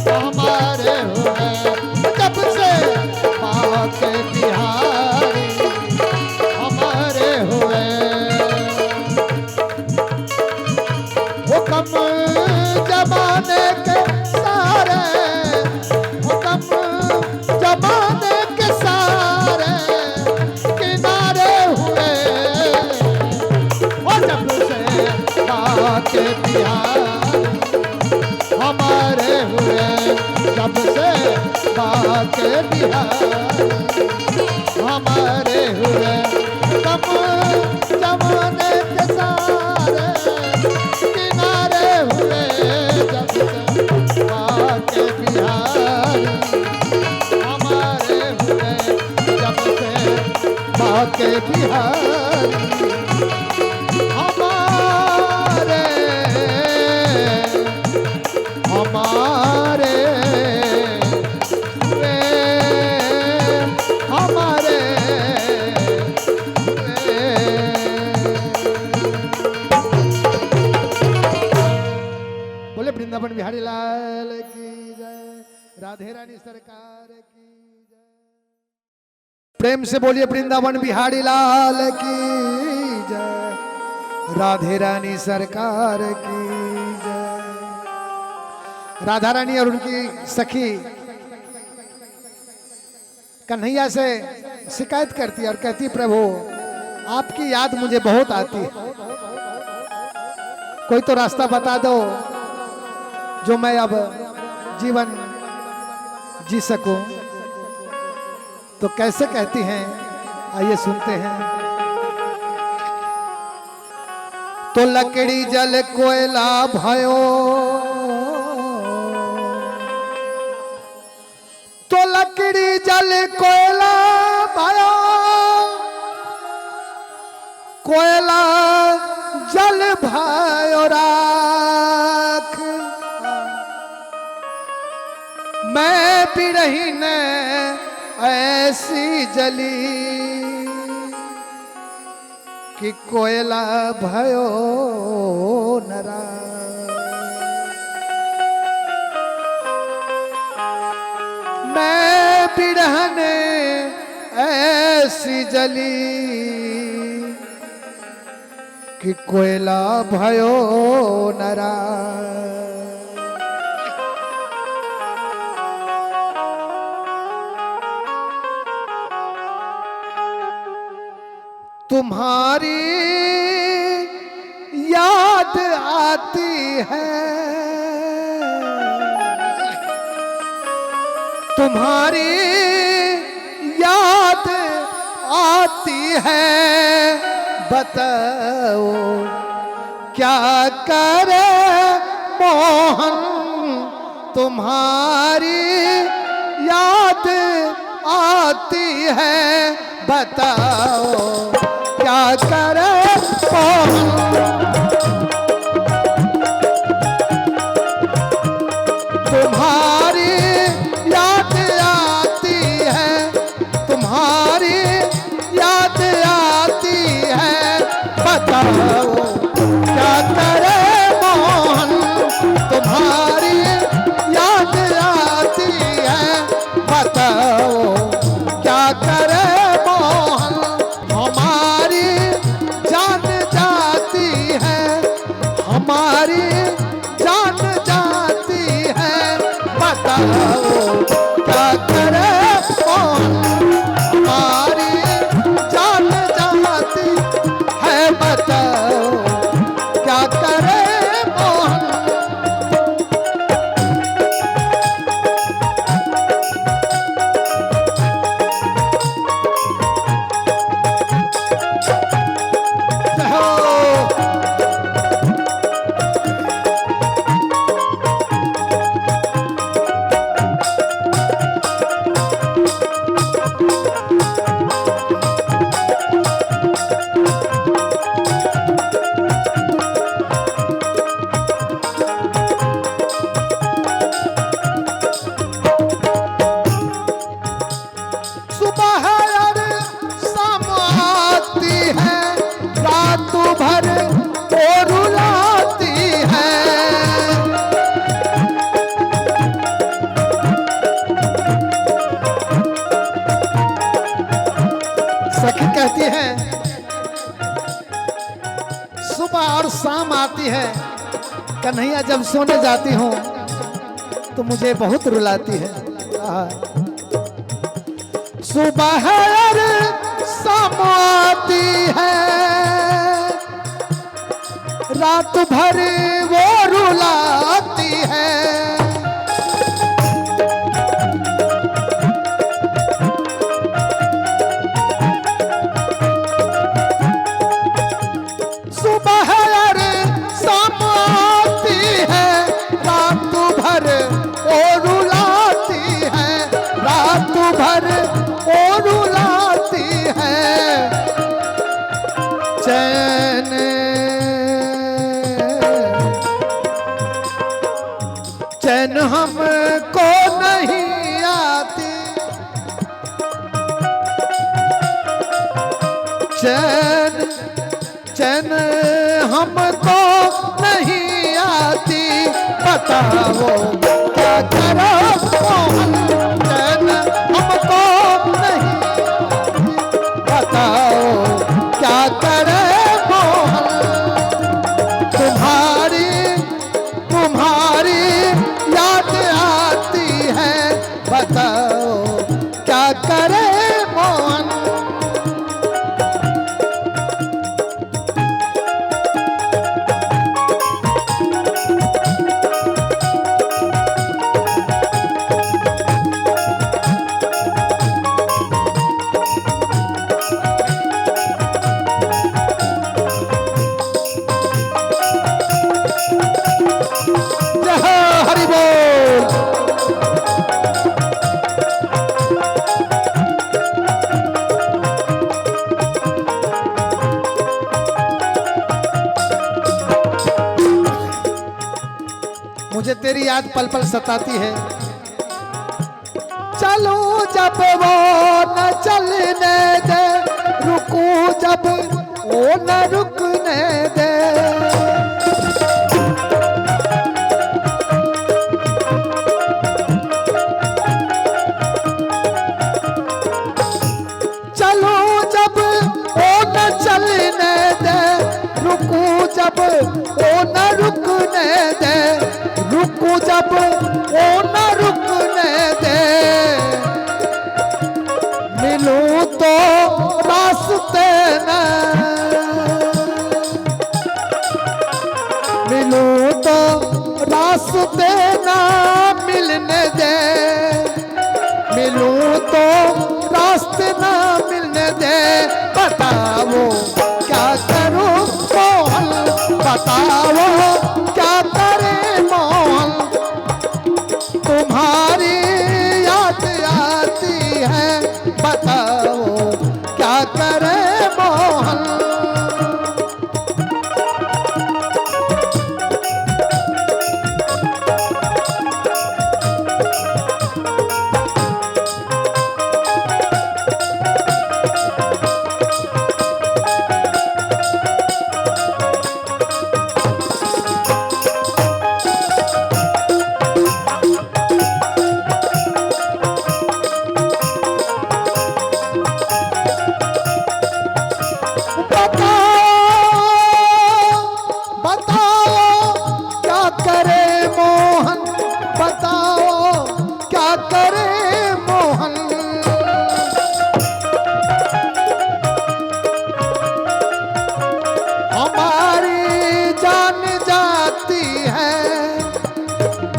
S2: हमारे हुए, जब से बाके बिहारी हमारे हुए। वो कम जमाने के सारे, वो कम जमाने के सारे किनारे हुए। और जब से बाके बिहारी हमारे हुए, जब से बाके बिहारी हमारे हुए। कम जमाने के सारे किनारे हुए, जब से बाके बिहारी हमारे हुए, जब से बाके बिहारी हमारे हमारे हुए, हमारे बोले वृंदावन बिहारी लाल की जय, राधे रानी सरकार की जय। प्रेम से बोलिए वृंदावन बिहारी लाल की जय, राधे रानी सरकार की जय। राधा रानी और उनकी सखी कन्हैया से शिकायत करती है और कहती, प्रभु आपकी याद मुझे बहुत आती है, कोई तो रास्ता बता दो जो मैं अब जीवन जी सकूं। तो कैसे कहती हैं, आइए सुनते हैं। तो लकड़ी जल कोयला भयो, तो लकड़ी जल कोयला भयो, कोयला जल भयो राख। मैं बिरहीन ऐसी जली कि कोयला भयो नरा। मैं बिरहन ऐसी जली कि कोयला भयो नरा। तुम्हारी याद आती है, तुम्हारी याद आती है, बताओ क्या करे मोहन। तुम्हारी याद आती है, बताओ क्या करे मोहन। तुम्हारी याद आती है, तुम्हारी बताओ क्या करे मोहन, तुम्हारी याद आती है, बताओ क्या करे मोहन, हमारी जान जाती है, हमारी जान जाती है, बताओ क्या करे मोहन, हमारी जान जाती है, बताओ क्या करे मोहन। सुबह और शाम आती है, रात भर वो रुलाती है। सखी कहती है सुबह और शाम आती है, कन्हैया जब सोने जाती हूँ तो मुझे बहुत रुलाती है। सुबह और शाम आती है, रात भर वो रुलाती है। सुबह और शाम आती है, रात भर वो रुलाती है, रात भर वो रुलाती है। चैन चैन हमको नहीं आती, चैन चैन हमको नहीं आती, बताओ क्या करो मोहन, चैन हमको नहीं आती, बताओ क्या करे मोहन, तुम्हारी तुम्हारी याद आती है, बताओ क्या करे मोहन। हरि बोल। मुझे तेरी याद पल पल सताती है, चलो जब वो न चलने दे, रुकू जब वो न रुकने दे। चलो जब वो न चलने दे, रुकू जब वो न रुकने दे, रुकू जब वो न रुकने दे। मिलूं तो रास्ते न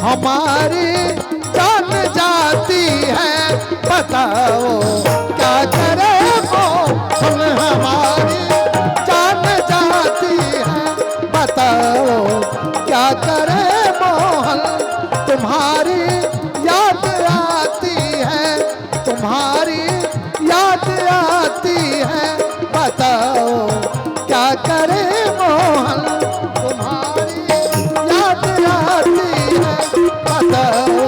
S2: हमारी जान जाती है, बताओ क्या करे मोहन। हमारी जान जाती है, बताओ क्या करे मोहन। तुम्हारी याद आती है, तुम्हारी याद आती है, बताओ क्या करे मोहन। तुम्हारी याद आती है, बताओ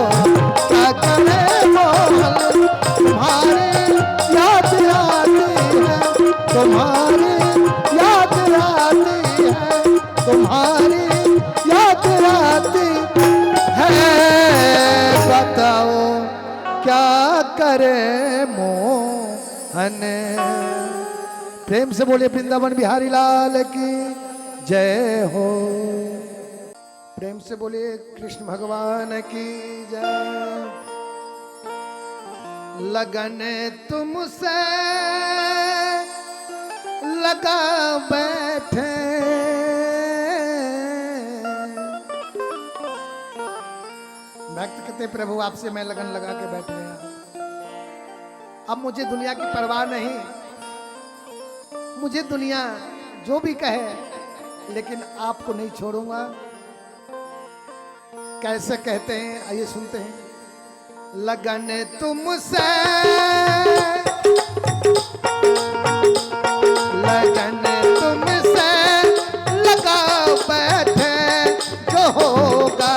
S2: क्या करे मोहन। तुम्हारी याद आती है, तुम्हारी याद आती है, तुम्हारी याद आती है, बताओ क्या करे मोहन। प्रेम से बोले वृंदावन बिहारी लाल की जय हो। प्रेम से बोले कृष्ण भगवान की जय। लगन तुमसे लगा बैठे, भक्त कहते प्रभु आपसे मैं लगन लगा के बैठे हैं। अब मुझे दुनिया की परवाह नहीं, मुझे दुनिया जो भी कहे, लेकिन आपको नहीं छोड़ूंगा। कैसे कहते हैं, आइए सुनते हैं। लगन तुमसे, लगन तुमसे लगा बैठे, जो होगा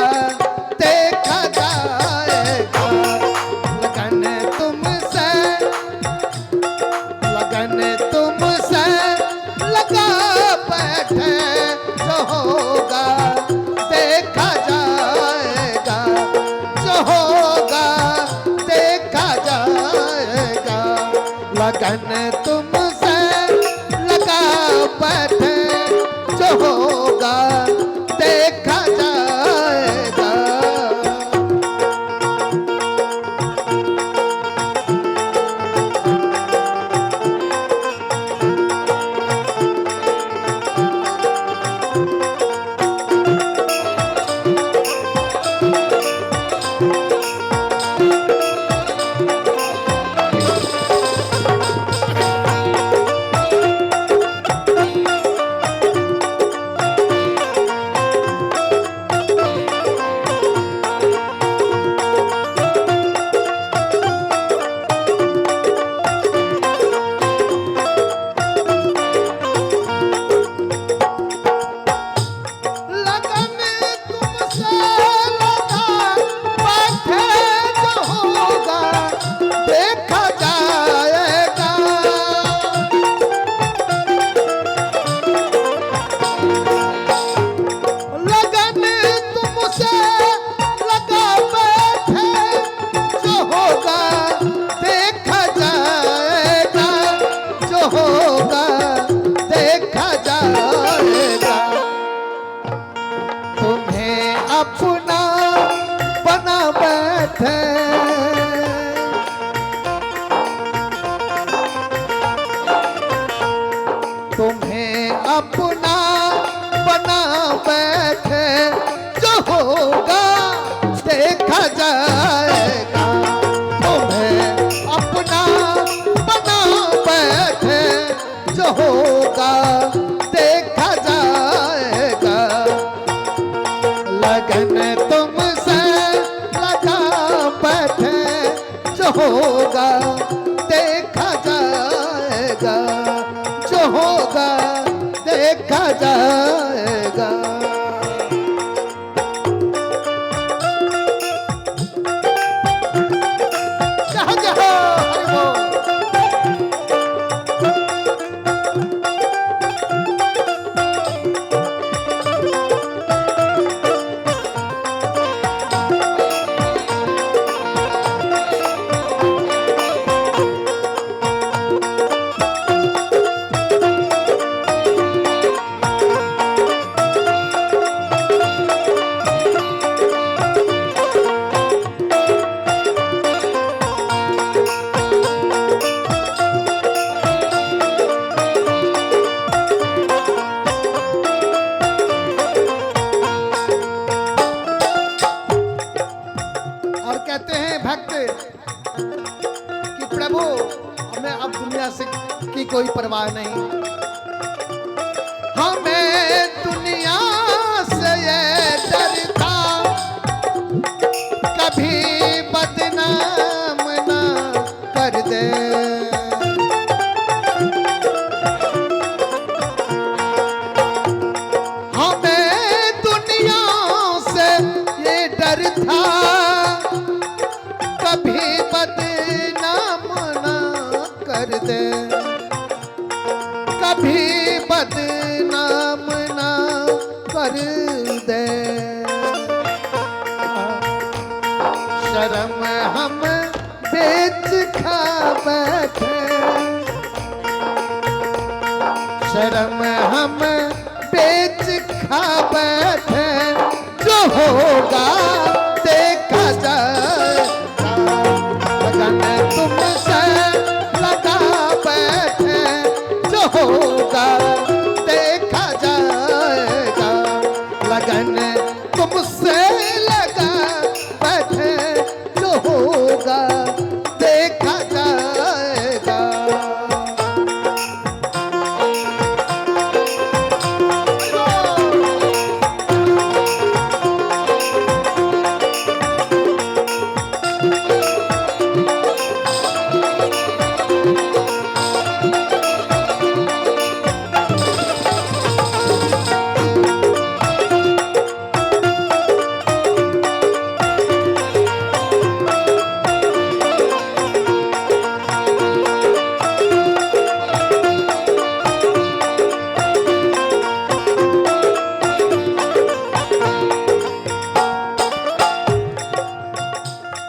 S2: देखा जाएगा। लगन तुमसे, लगन तुमसे लगा बैठे, जो होगा देखा जाएगा, जो होगा देखा जाएगा। लगन तुमसे लगा बैठे, जो होगा देखा जाएगा। तुम्हें अपना बना बैठे, जो होगा देखा जाएगा। तुम्हें अपना बना बैठे, जो होगा देखा जाएगा। लगन तुमसे लगा बैठे, जो होगा देखा जाएगा, जो होगा देखा जाएगा। जहाँ जहाँ हरि बोल। परवाह नहीं। हमें दुनिया से ये डर था, कभी बदनाम ना कर दे। हमें दुनिया से ये डर था, कभी बदनाम ना कर दे, कभी बदनाम ना कर दे। शर्म हम बेच खा बैठे, शर्म हम बेच खा बैठे, जो होगा देखा जाएगा। लगन तुमसे लगा बैठे, जो होगा देखा जाएगा। लगन तुमसे लगा बैठे, जो होगा देखा जाएगा।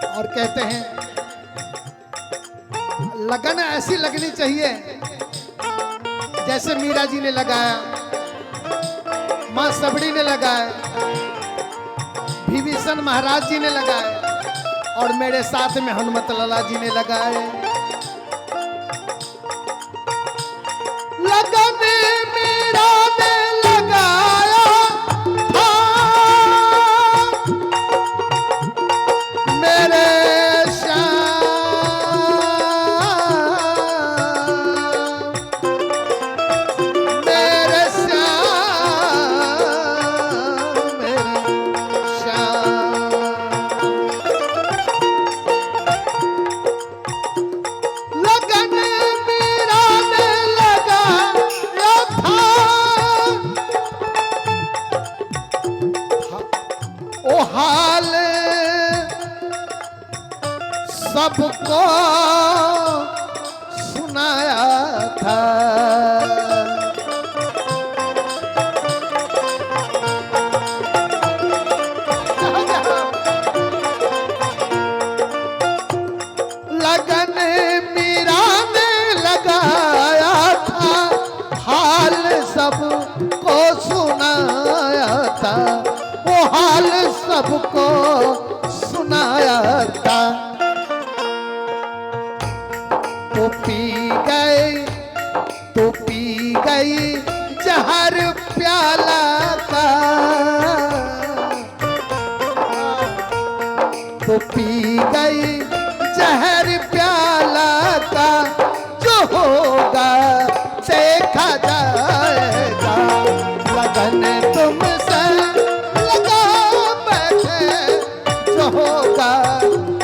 S2: और कहते हैं लगन ऐसी लगनी चाहिए जैसे मीरा जी ने लगाया, मां सबड़ी ने लगाया, विभीषण महाराज जी ने लगाया और मेरे साथ में हनुमत लाला जी ने लगाए। लगन मीरा ने लगाया था, मेरे हाल सबको सुनाया था। लगन मीरा ने लगाया था, हाल सबको सुनाया था, वो हाल सबको सुनाया था। तो पी गई जहर प्याला का, तो पी गई जहर प्याला का, जो होगा देखा जाएगा। लगन तुमसे लगा बैठे, जो होगा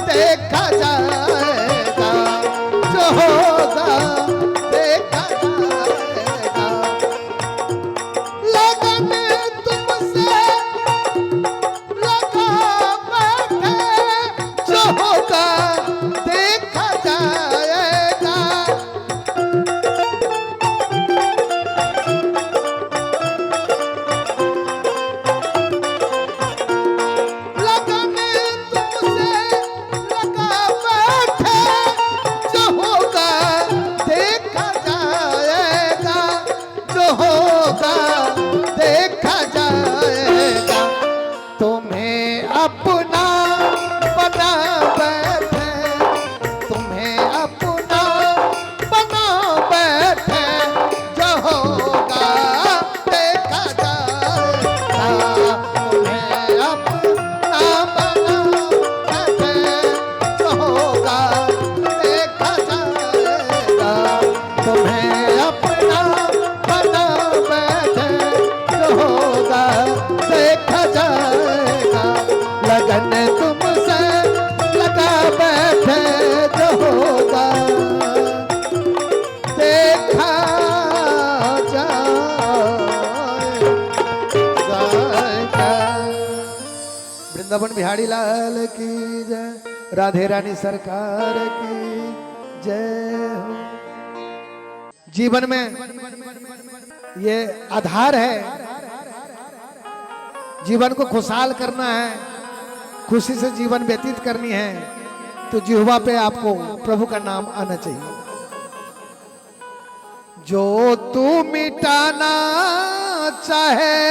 S2: देखा जाएगा, जो होगा देखा जाएगा। लगन तुमसे लगा बैठे, जो होगा देखा जाएगा। वृंदावन बिहारी लाल की जय, राधे रानी सरकार की जय हो। जीवन में ये आधार है, जीवन को खुशहाल करना है, खुशी से जीवन व्यतीत करनी है, तो जिह्वा पे आपको प्रभु का नाम आना चाहिए। जो तू मिटाना चाहे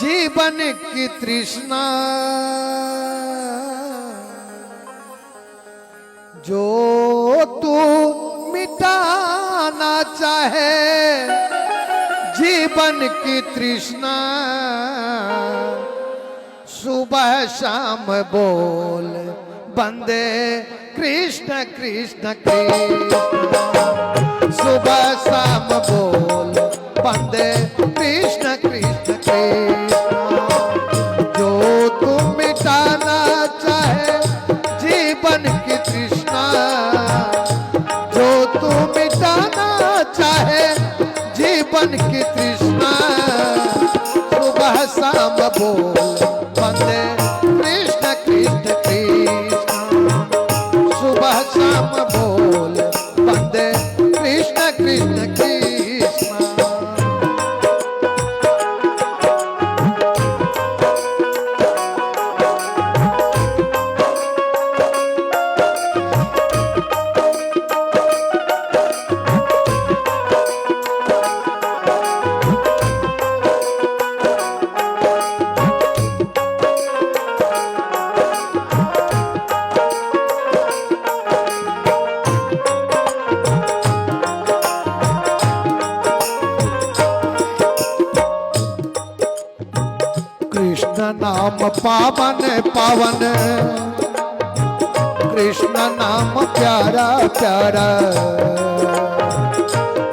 S2: जीवन की तृष्णा, जो तू मिटाना चाहे जीवन की तृष्णा, सुबह शाम बोल बंदे कृष्ण कृष्ण कृष्ण, सुबह शाम बोल बंदे कृष्ण कृष्ण कृष्ण। जो तू मिटाना चाहे जीवन की तृष्णा, जो तू मिटाना चाहे जीवन की तृष्णा, सुबह शाम बोल बंदे कृष्ण कृष्ण कृष्ण, सुबह शाम बोल बंदे कृष्ण कृष्ण कृष्ण। कृष्ण नाम पावन पावन, कृष्ण नाम प्यारा प्यारा,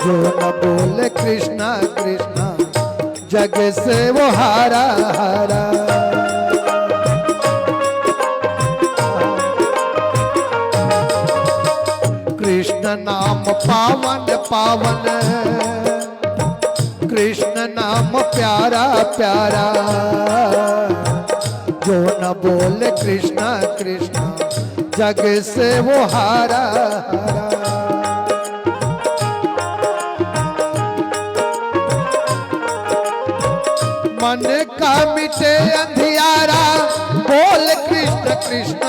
S2: जो न बोले कृष्ण कृष्ण जग से वो हारा हारा। कृष्ण नाम पावन पावन, कृष्ण नाम प्यारा प्यारा, जो न बोले कृष्ण कृष्ण जग से वो हारा हारा। मन का मिटे अंधियारा बोल कृष्ण कृष्ण,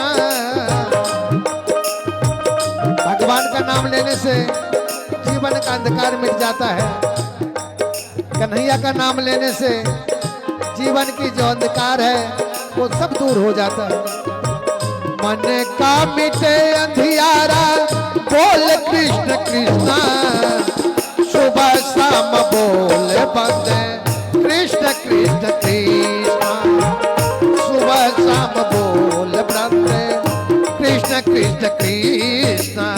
S2: भगवान का नाम लेने से जीवन का अंधकार मिट जाता है। कन्हैया का नाम लेने से जीवन की जो अंधकार है वो सब दूर हो जाता है। मन का मिटे अंधियारा बोल कृष्ण कृष्ण, सुबह शाम बोल बंदे कृष्ण कृष्ण कृष्ण, सुबह शाम बोल बंदे कृष्ण कृष्ण कृष्ण।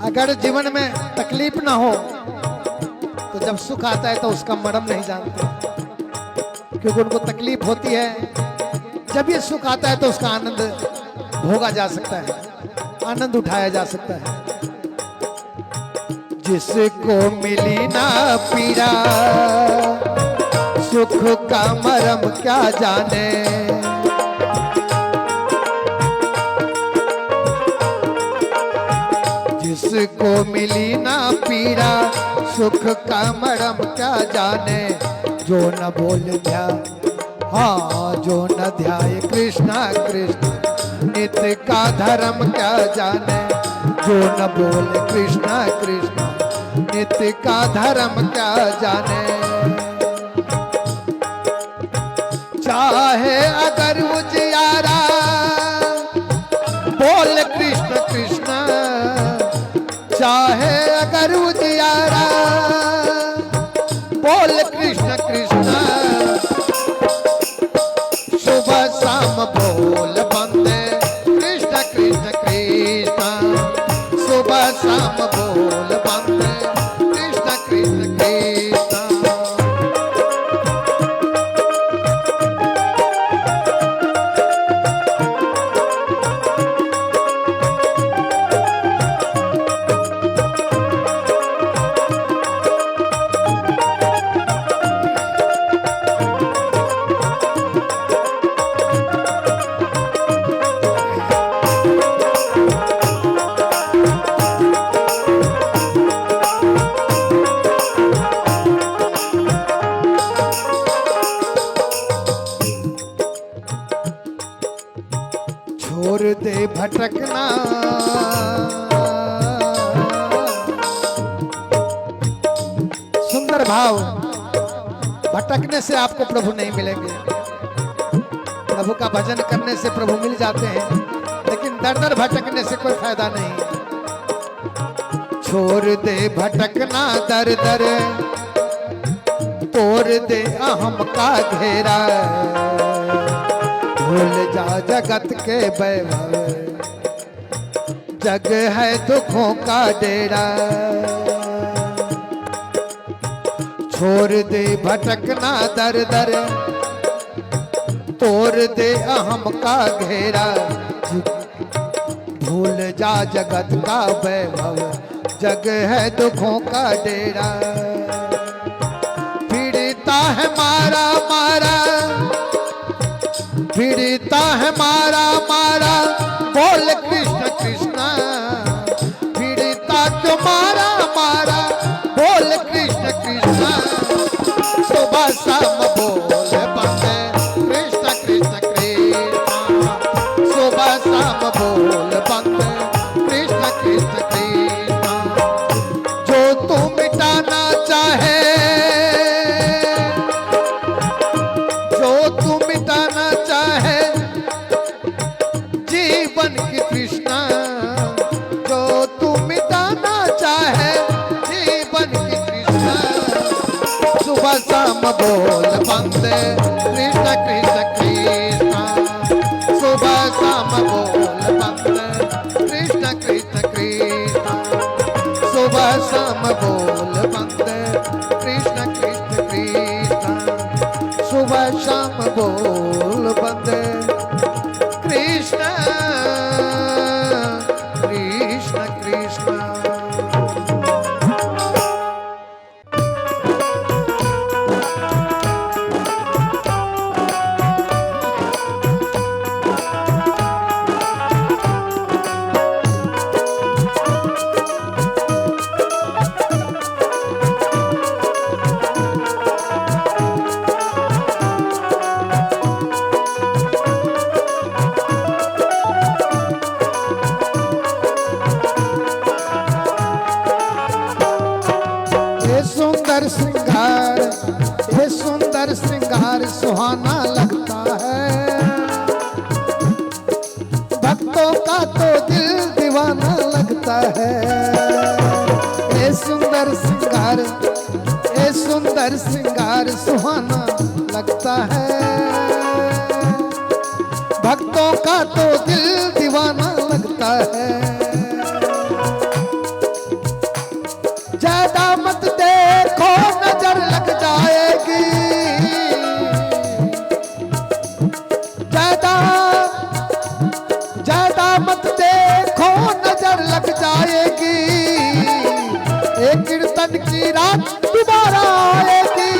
S2: अगर जीवन में तकलीफ ना हो तो जब सुख आता है तो उसका मर्म नहीं जानते, क्योंकि उनको तकलीफ होती है। जब ये सुख आता है तो उसका आनंद भोगा जा सकता है, आनंद उठाया जा सकता है। जिसको मिली ना पीड़ा सुख का मर्म क्या जाने, जिसको मिली ना पीड़ा सुख का मर्म क्या जाने, जो न बोल ध्यान हाँ जो न ध्याय कृष्णा कृष्ण नित्य का धर्म क्या जाने, जो न बोल कृष्णा कृष्ण नित्य का धर्म क्या जाने। चाहे अगर उजियारा बोल कृष्ण कृष्ण, चाहे अगर उजियारा बोल कृष्ण कृष्ण, सुबह शाम बोल बंदे कृष्ण कृष्ण कृष्ण, सुबह शाम बोल बंदे कृष्ण कृष्ण कृष्ण। छोड़ दे भटकना, सुंदर भाव। भटकने से आपको प्रभु नहीं मिलेंगे, प्रभु का भजन करने से प्रभु मिल जाते हैं, लेकिन दर दर भटकने से कोई फायदा नहीं। छोड़ दे भटकना दर दर, तोड़ दे अहम का घेरा, भूल जा जगत के वैभव, जग है दुखों का डेरा। छोड़ दे भटकना दर दर, तोड़ दे अहम का घेरा, भूल जा जगत का वैभव, जग है दुखों का डेरा। पीड़िता है मारा मारा, पीड़िता है मारा मारा बोल कृष्ण कृष्ण, पीड़िता क्यों मारा मारा बोल कृष्ण कृष्ण, सुबह शाम बोल बंदे कृष्ण कृष्ण कृष्ण, सुबह शाम बोल बंदे कृष्ण कृष्ण कृष्ण। जो तू मिटाना चाहे, जो तू मिटाना चाहे जीवन की तृष्णा, जो तू मिटाना चाहे जीवन की तृष्णा, सुबह शाम बोल बंदे कृष्ण कृष्ण कृष्ण, सुबह शाम बोल बंदे कृष्ण कृष्ण कृष्ण, सुबह शाम बोल बंदे कृष्ण कृष्ण कृष्ण, सुबह शाम बोल बंदे कृष्ण कृष्ण कृष्ण। सुंदर श्रृंगार, ये सुंदर श्रृंगार सुहाना लगता है, भक्तों का तो दिल दीवाना लगता है। ये सुंदर श्रृंगार, ये सुंदर श्रृंगार सुहाना लगता है, भक्तों का तो दिल दीवाना लगता है। ज्यादा मत देखो नजर लग जाएगी, ज्यादा ज्यादा मत देखो नजर लग जाएगी, एक कीर्तन की रात दोबारा आएगी।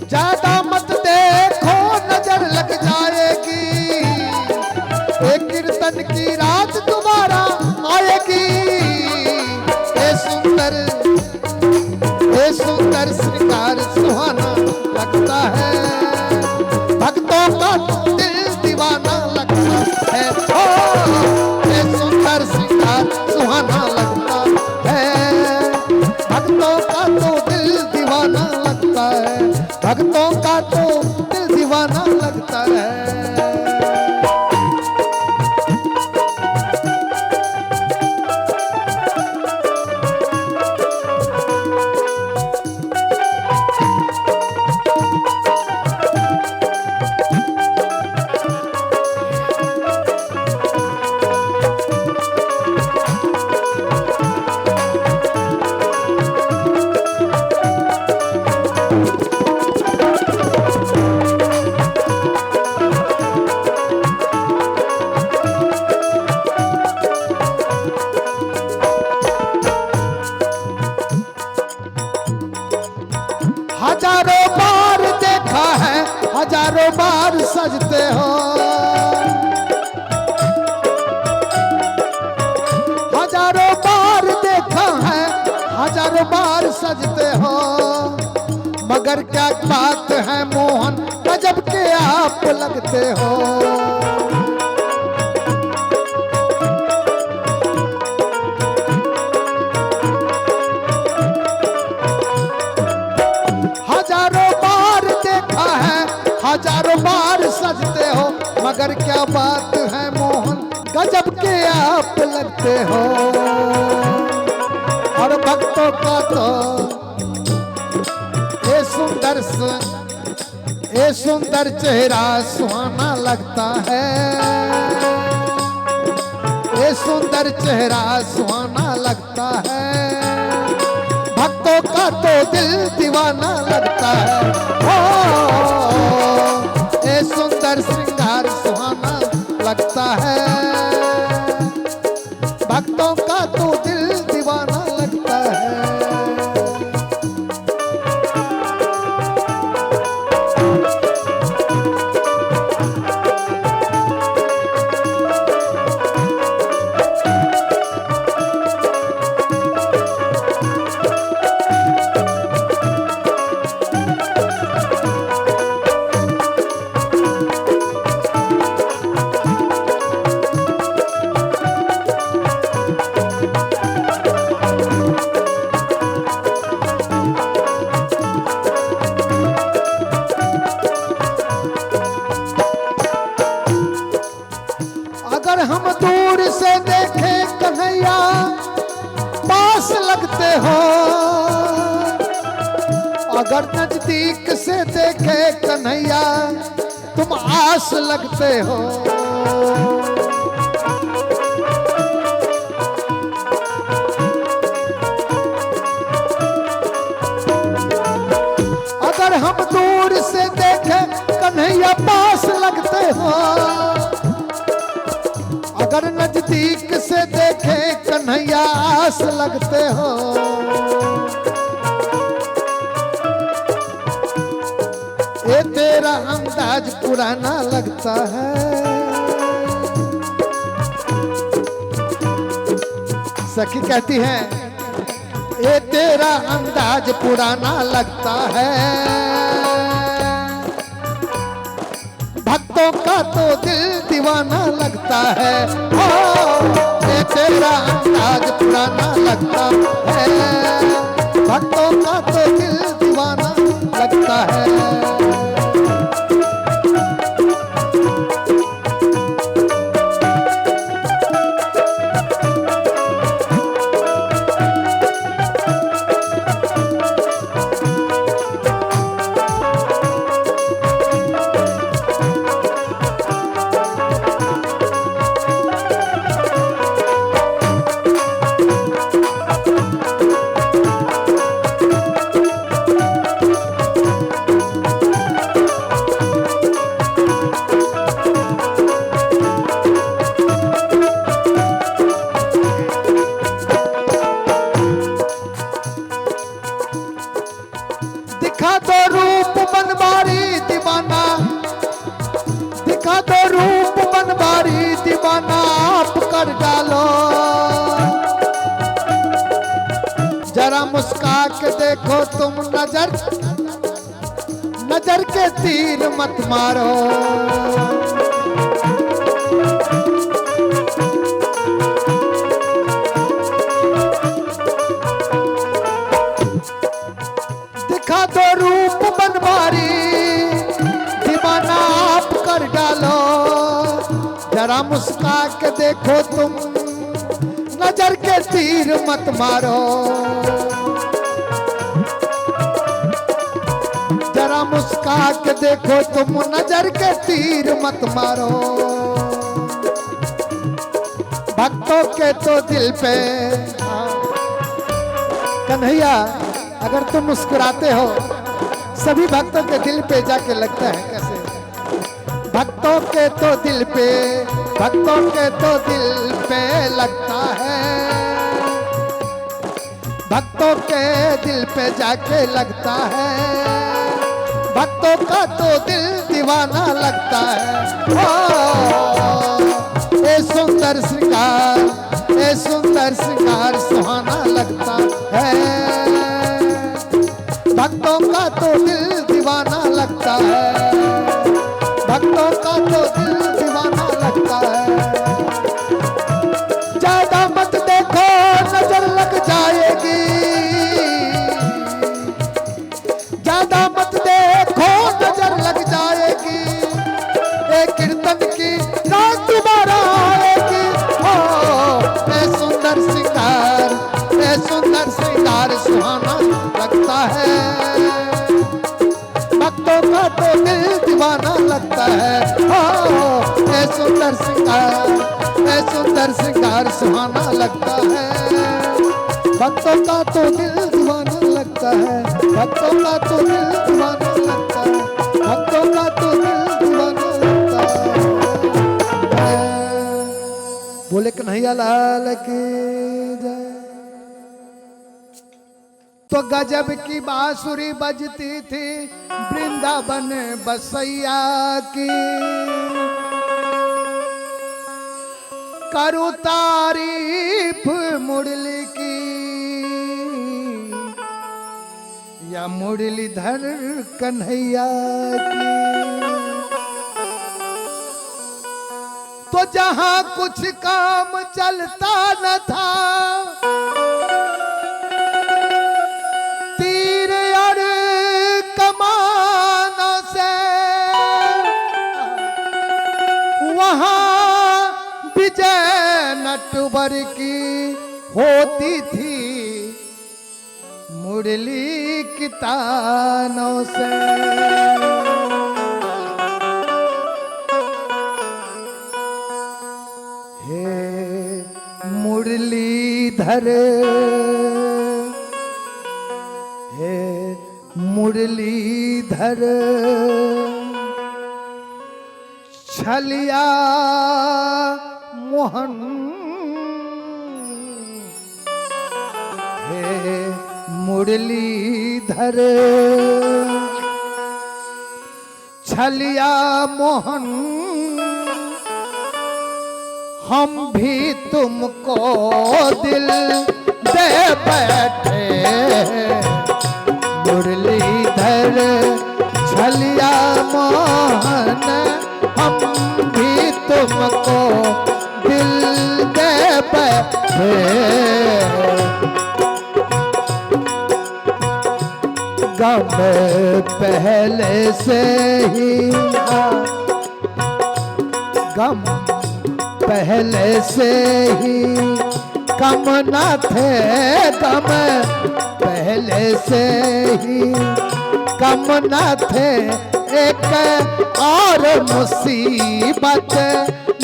S2: ज्यादा मत देखो नजर लग जाएगी, एक कीर्तन की रात दोबारा आएगी। ये सुंदर श्रृंगार सुहाना लगता है, भक्तों का तो दिल दीवाना लगता है। ये सुंदर श्रृंगार सुहाना लगता है, भक्तों का तो दिल दीवाना लगता है। भक्तों का तो दिल दीवाना लगता है। हजारों बार देखा है, हजारों बार सजते हो, हजारों बार देखा है, हजारों बार सजते हो, मगर क्या बात है मोहन गजब के आप लगते हो। हजारों बार सजते हो, मगर क्या बात है मोहन गजब के आप लगते हो। और भक्तों का तो ये सुंदर चेहरा सुहाना लगता है, ये सुंदर चेहरा सुहाना लगता है। भक्तों का तो दिल दीवाना लगता है। ये सुंदर श्रृंगार सुहाना लगता है, भक्तों का तो दिल दीवाना लगता है। अगर हम दूर से देखें कन्हैया पास लगते हो, अगर नजदीक से देखें कन्हैया तुम आस लगते हो। अगर हम दूर से देखें कन्हैया पास लगते हो, अगर नजदीक से देखे कन्हैया आस लगते हो। ये तेरा अंदाज पुराना लगता है, सखी कहती है ये तेरा अंदाज पुराना लगता है। भक्तों का तो दिल दीवाना लगता है। ये तेरा अंदाज पुराना लगता है, भक्तों का तो दिल दीवाना लगता है। दिखा दो रूप बनवारी दीवाना, दिखा दो रूप बनवारी दीवाना आप कर डालो। जरा मुस्का के देखो तुम नजर, नजर के तीर मत मारो। दिखा दो रूप बनवारी जरा मुस्का के देखो तुम, नजर के तीर मत मारो। जरा मुस्का के देखो तुम, नजर के तीर मत मारो। भक्तों के तो दिल पे कन्हैया, अगर तुम मुस्कुराते हो सभी भक्तों के दिल पे जाके लगता है कैसे। भक्तों के तो दिल पे, भक्तों के तो दिल पे लगता है। भक्तों के दिल पे जाके लगता है। भक्तों का तो दिल दीवाना लगता है। ए सुंदर श्रृंगार, ए सुंदर श्रृंगार सुहाना लगता है। भक्तों का तो दिल दीवाना लगता है। भक्तों का तो दिल दीवाना लगता है। ज्यादा मत देखो नजर लग जाएगी। ज्यादा मत देखो नजर लग जाएगी। एक कीर्तन की रात दोबारा आएगी। ए सुंदर श्रृंगार, ए सुंदर श्रृंगार सुहाना लगता है। भक्तों का तो दिल दीवाना लगता है। ए सुंदर श्रृंगार, ए सुंदर श्रृंगार सुहाना लगता है। भक्तों का तो दिल दीवाना लगता है। भक्तों का तो दिल दीवाना लगता है। भक्तों का तो दिल दीवाना लगता है। बोले कन्हैया लाल की जय। तो गजब की बांसुरी बजती थी वृंदावन बसैया की। करूं तारीफ मुरली की या मुरलीधर कन्हैया की। तो जहां कुछ काम चलता न था, तीर और कमानों से, वहां विजय नटवर की होती थी मुरली की तानों से। हे मुरलीधर, हे मुरलीधर, छलिया मोहन, हे मुरलीधर, छलिया मोहन, हम भी तुमको दिल दे बैठे। मुरलीधर छलिया मोहन, हम भी तुमको दिल दे बैठे। गम पहले से ही, गम पहले से ही कम न थे। गम पहले से ही कम न थे। एक और मुसीबत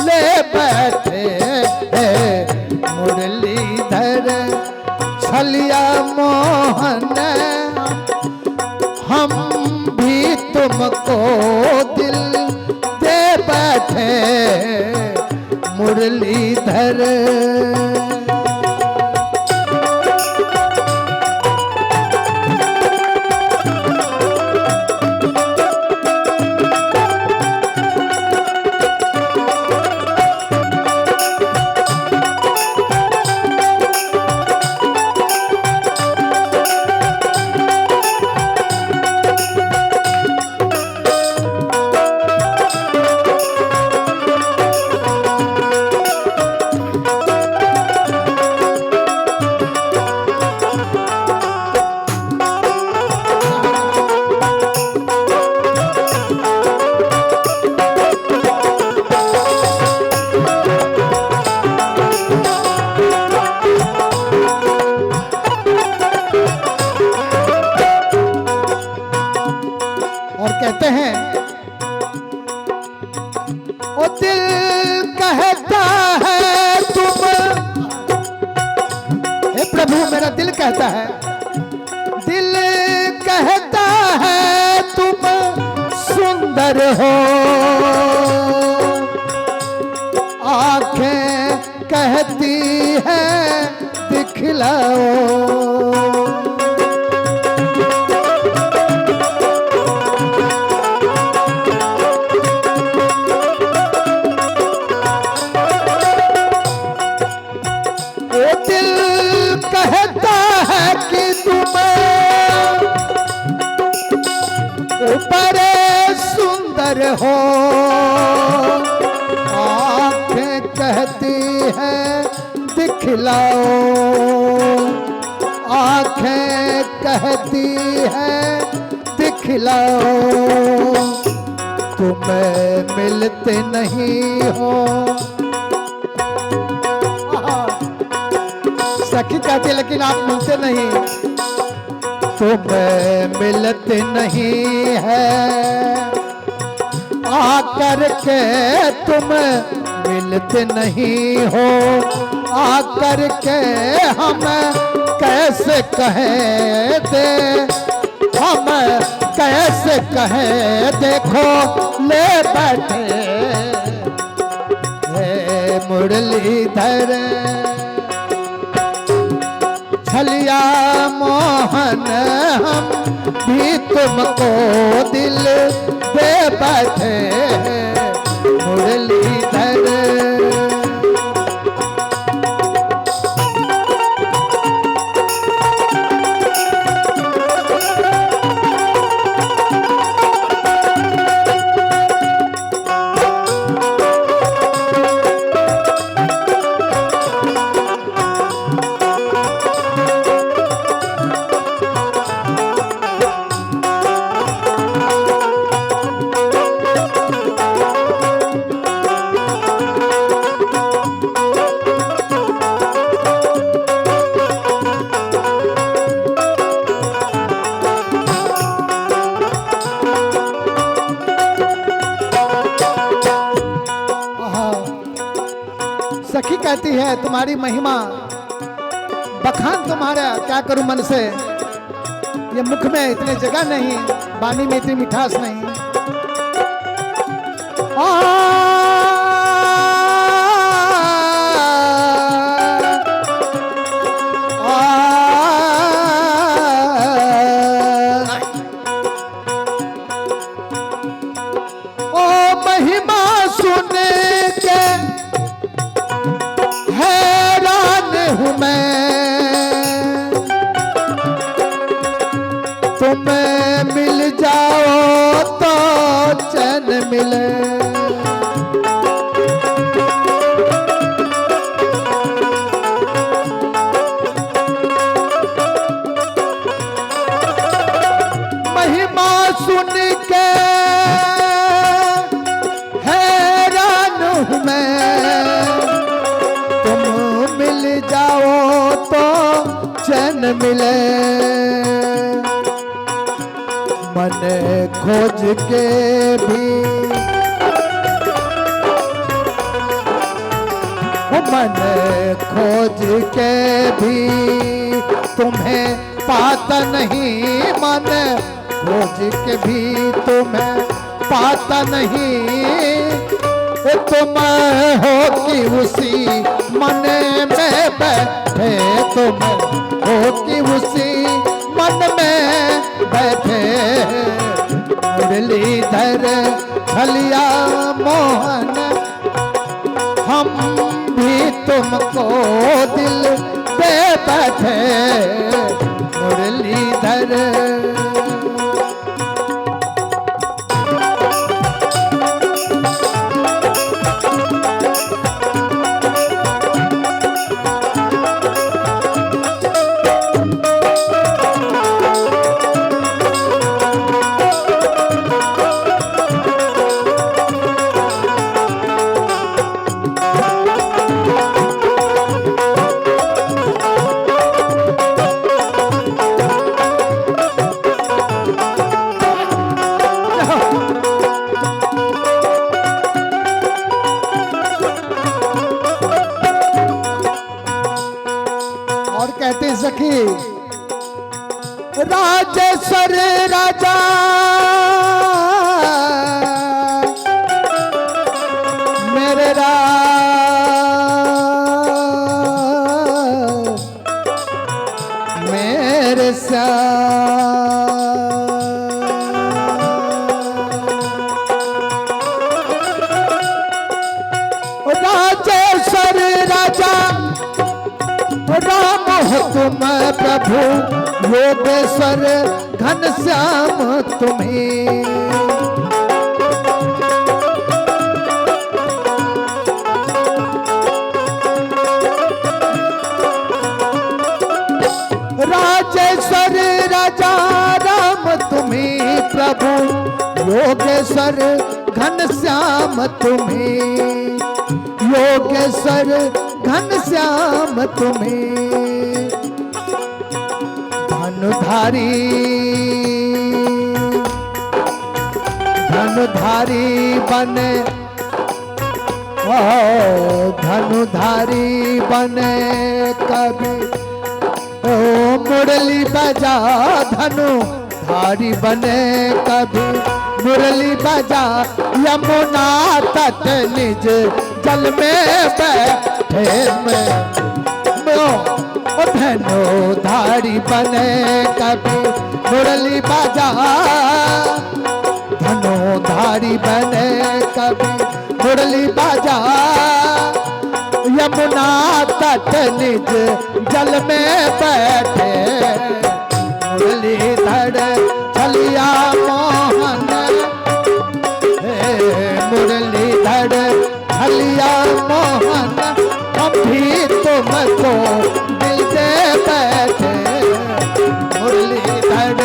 S2: ले बैठे। मुरलीधर छलिया मोहन, हम भी तुमको दिल दे बैठे। मुरलीधर मेरा दिल कहता है, दिल कहता है तुम सुंदर हो, आंखें कहती है दिखलाओ। ऊपर सुंदर हो, आंखें कहती है दिखलाओ, आंखें कहती है दिखलाओ। तुम मिलते नहीं हो, सखी कहती है लेकिन आप मिलते नहीं, तुम मिलते नहीं है, आकर के तुम मिलते नहीं हो, आकर के हम कैसे कहे दे, हम कैसे कहे देखो ले बैठे हे मुरलीधर, छलिया मोहन हम भी तुमको दिल दे बैठे मुरलीधर। सखी कहती है तुम्हारी महिमा बखान तुम्हारा क्या करूं मन से, ये मुख में इतनी जगह नहीं, वाणी में इतनी मिठास नहीं। ओ महिमा सुने के हैरान हूं मैं, तुम मिल जाओ तो चैन मिले। महिमा सुन के हैरान हूं मैं, तुम मिल जाओ तो चैन मिले। मन खोज के भी मन खोज के भी तुम्हें पाता नहीं, मन खोज के भी तुम्हें पाता नहीं। तुम हो कि उसी मन में बैठे, तुम हो कि उसी मन में बैठे मुरलीधर छलिया मोहन, हम भी तुमको दिल दे बैठे मुरलीधर। राजेश्वर राजा मेरे मेरे राजेश्वर राजा राम हो तुम प्रभु योगेश्वर घनश्याम तुम्हें राजेश्वर राजा राम तुम्हें प्रभु योगेश्वर घनश्याम तुम्हें योगेश्वर घनश्याम तुम्हें धनुधारी बने धनुधारी बने कभी ओ मुरली बजा धनुधारी बने कभी मुरली बजा यमुना तट निज जल में बैठे में धनुधारी बने कभी मुरली बजा धनुधारी बने कभी मुरली बजा यमुना तट निज जल में बैठे मुरलीधर छलिया मोहन मुरलीधर छलिया मोहन हम भी तुमको दिल दे बैठे मुरलीधर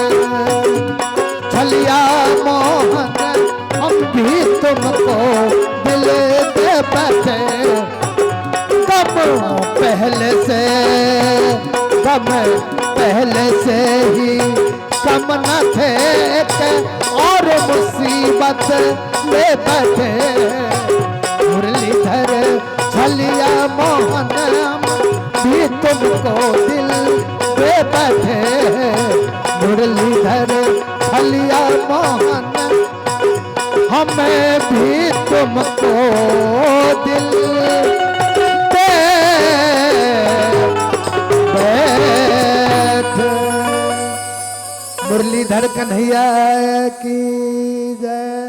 S2: छलिया मोहन हम भी तुमको दिल दे बैठे पहले से ही कम न थे और मुसीबत ले बैठे मुरलीधर छलिया मोहन भी तुमको दिल दे बैठे मुरलीधर छलिया मोहन हमें भी तुमको दिल मुरलीधर कन्हैया की जय।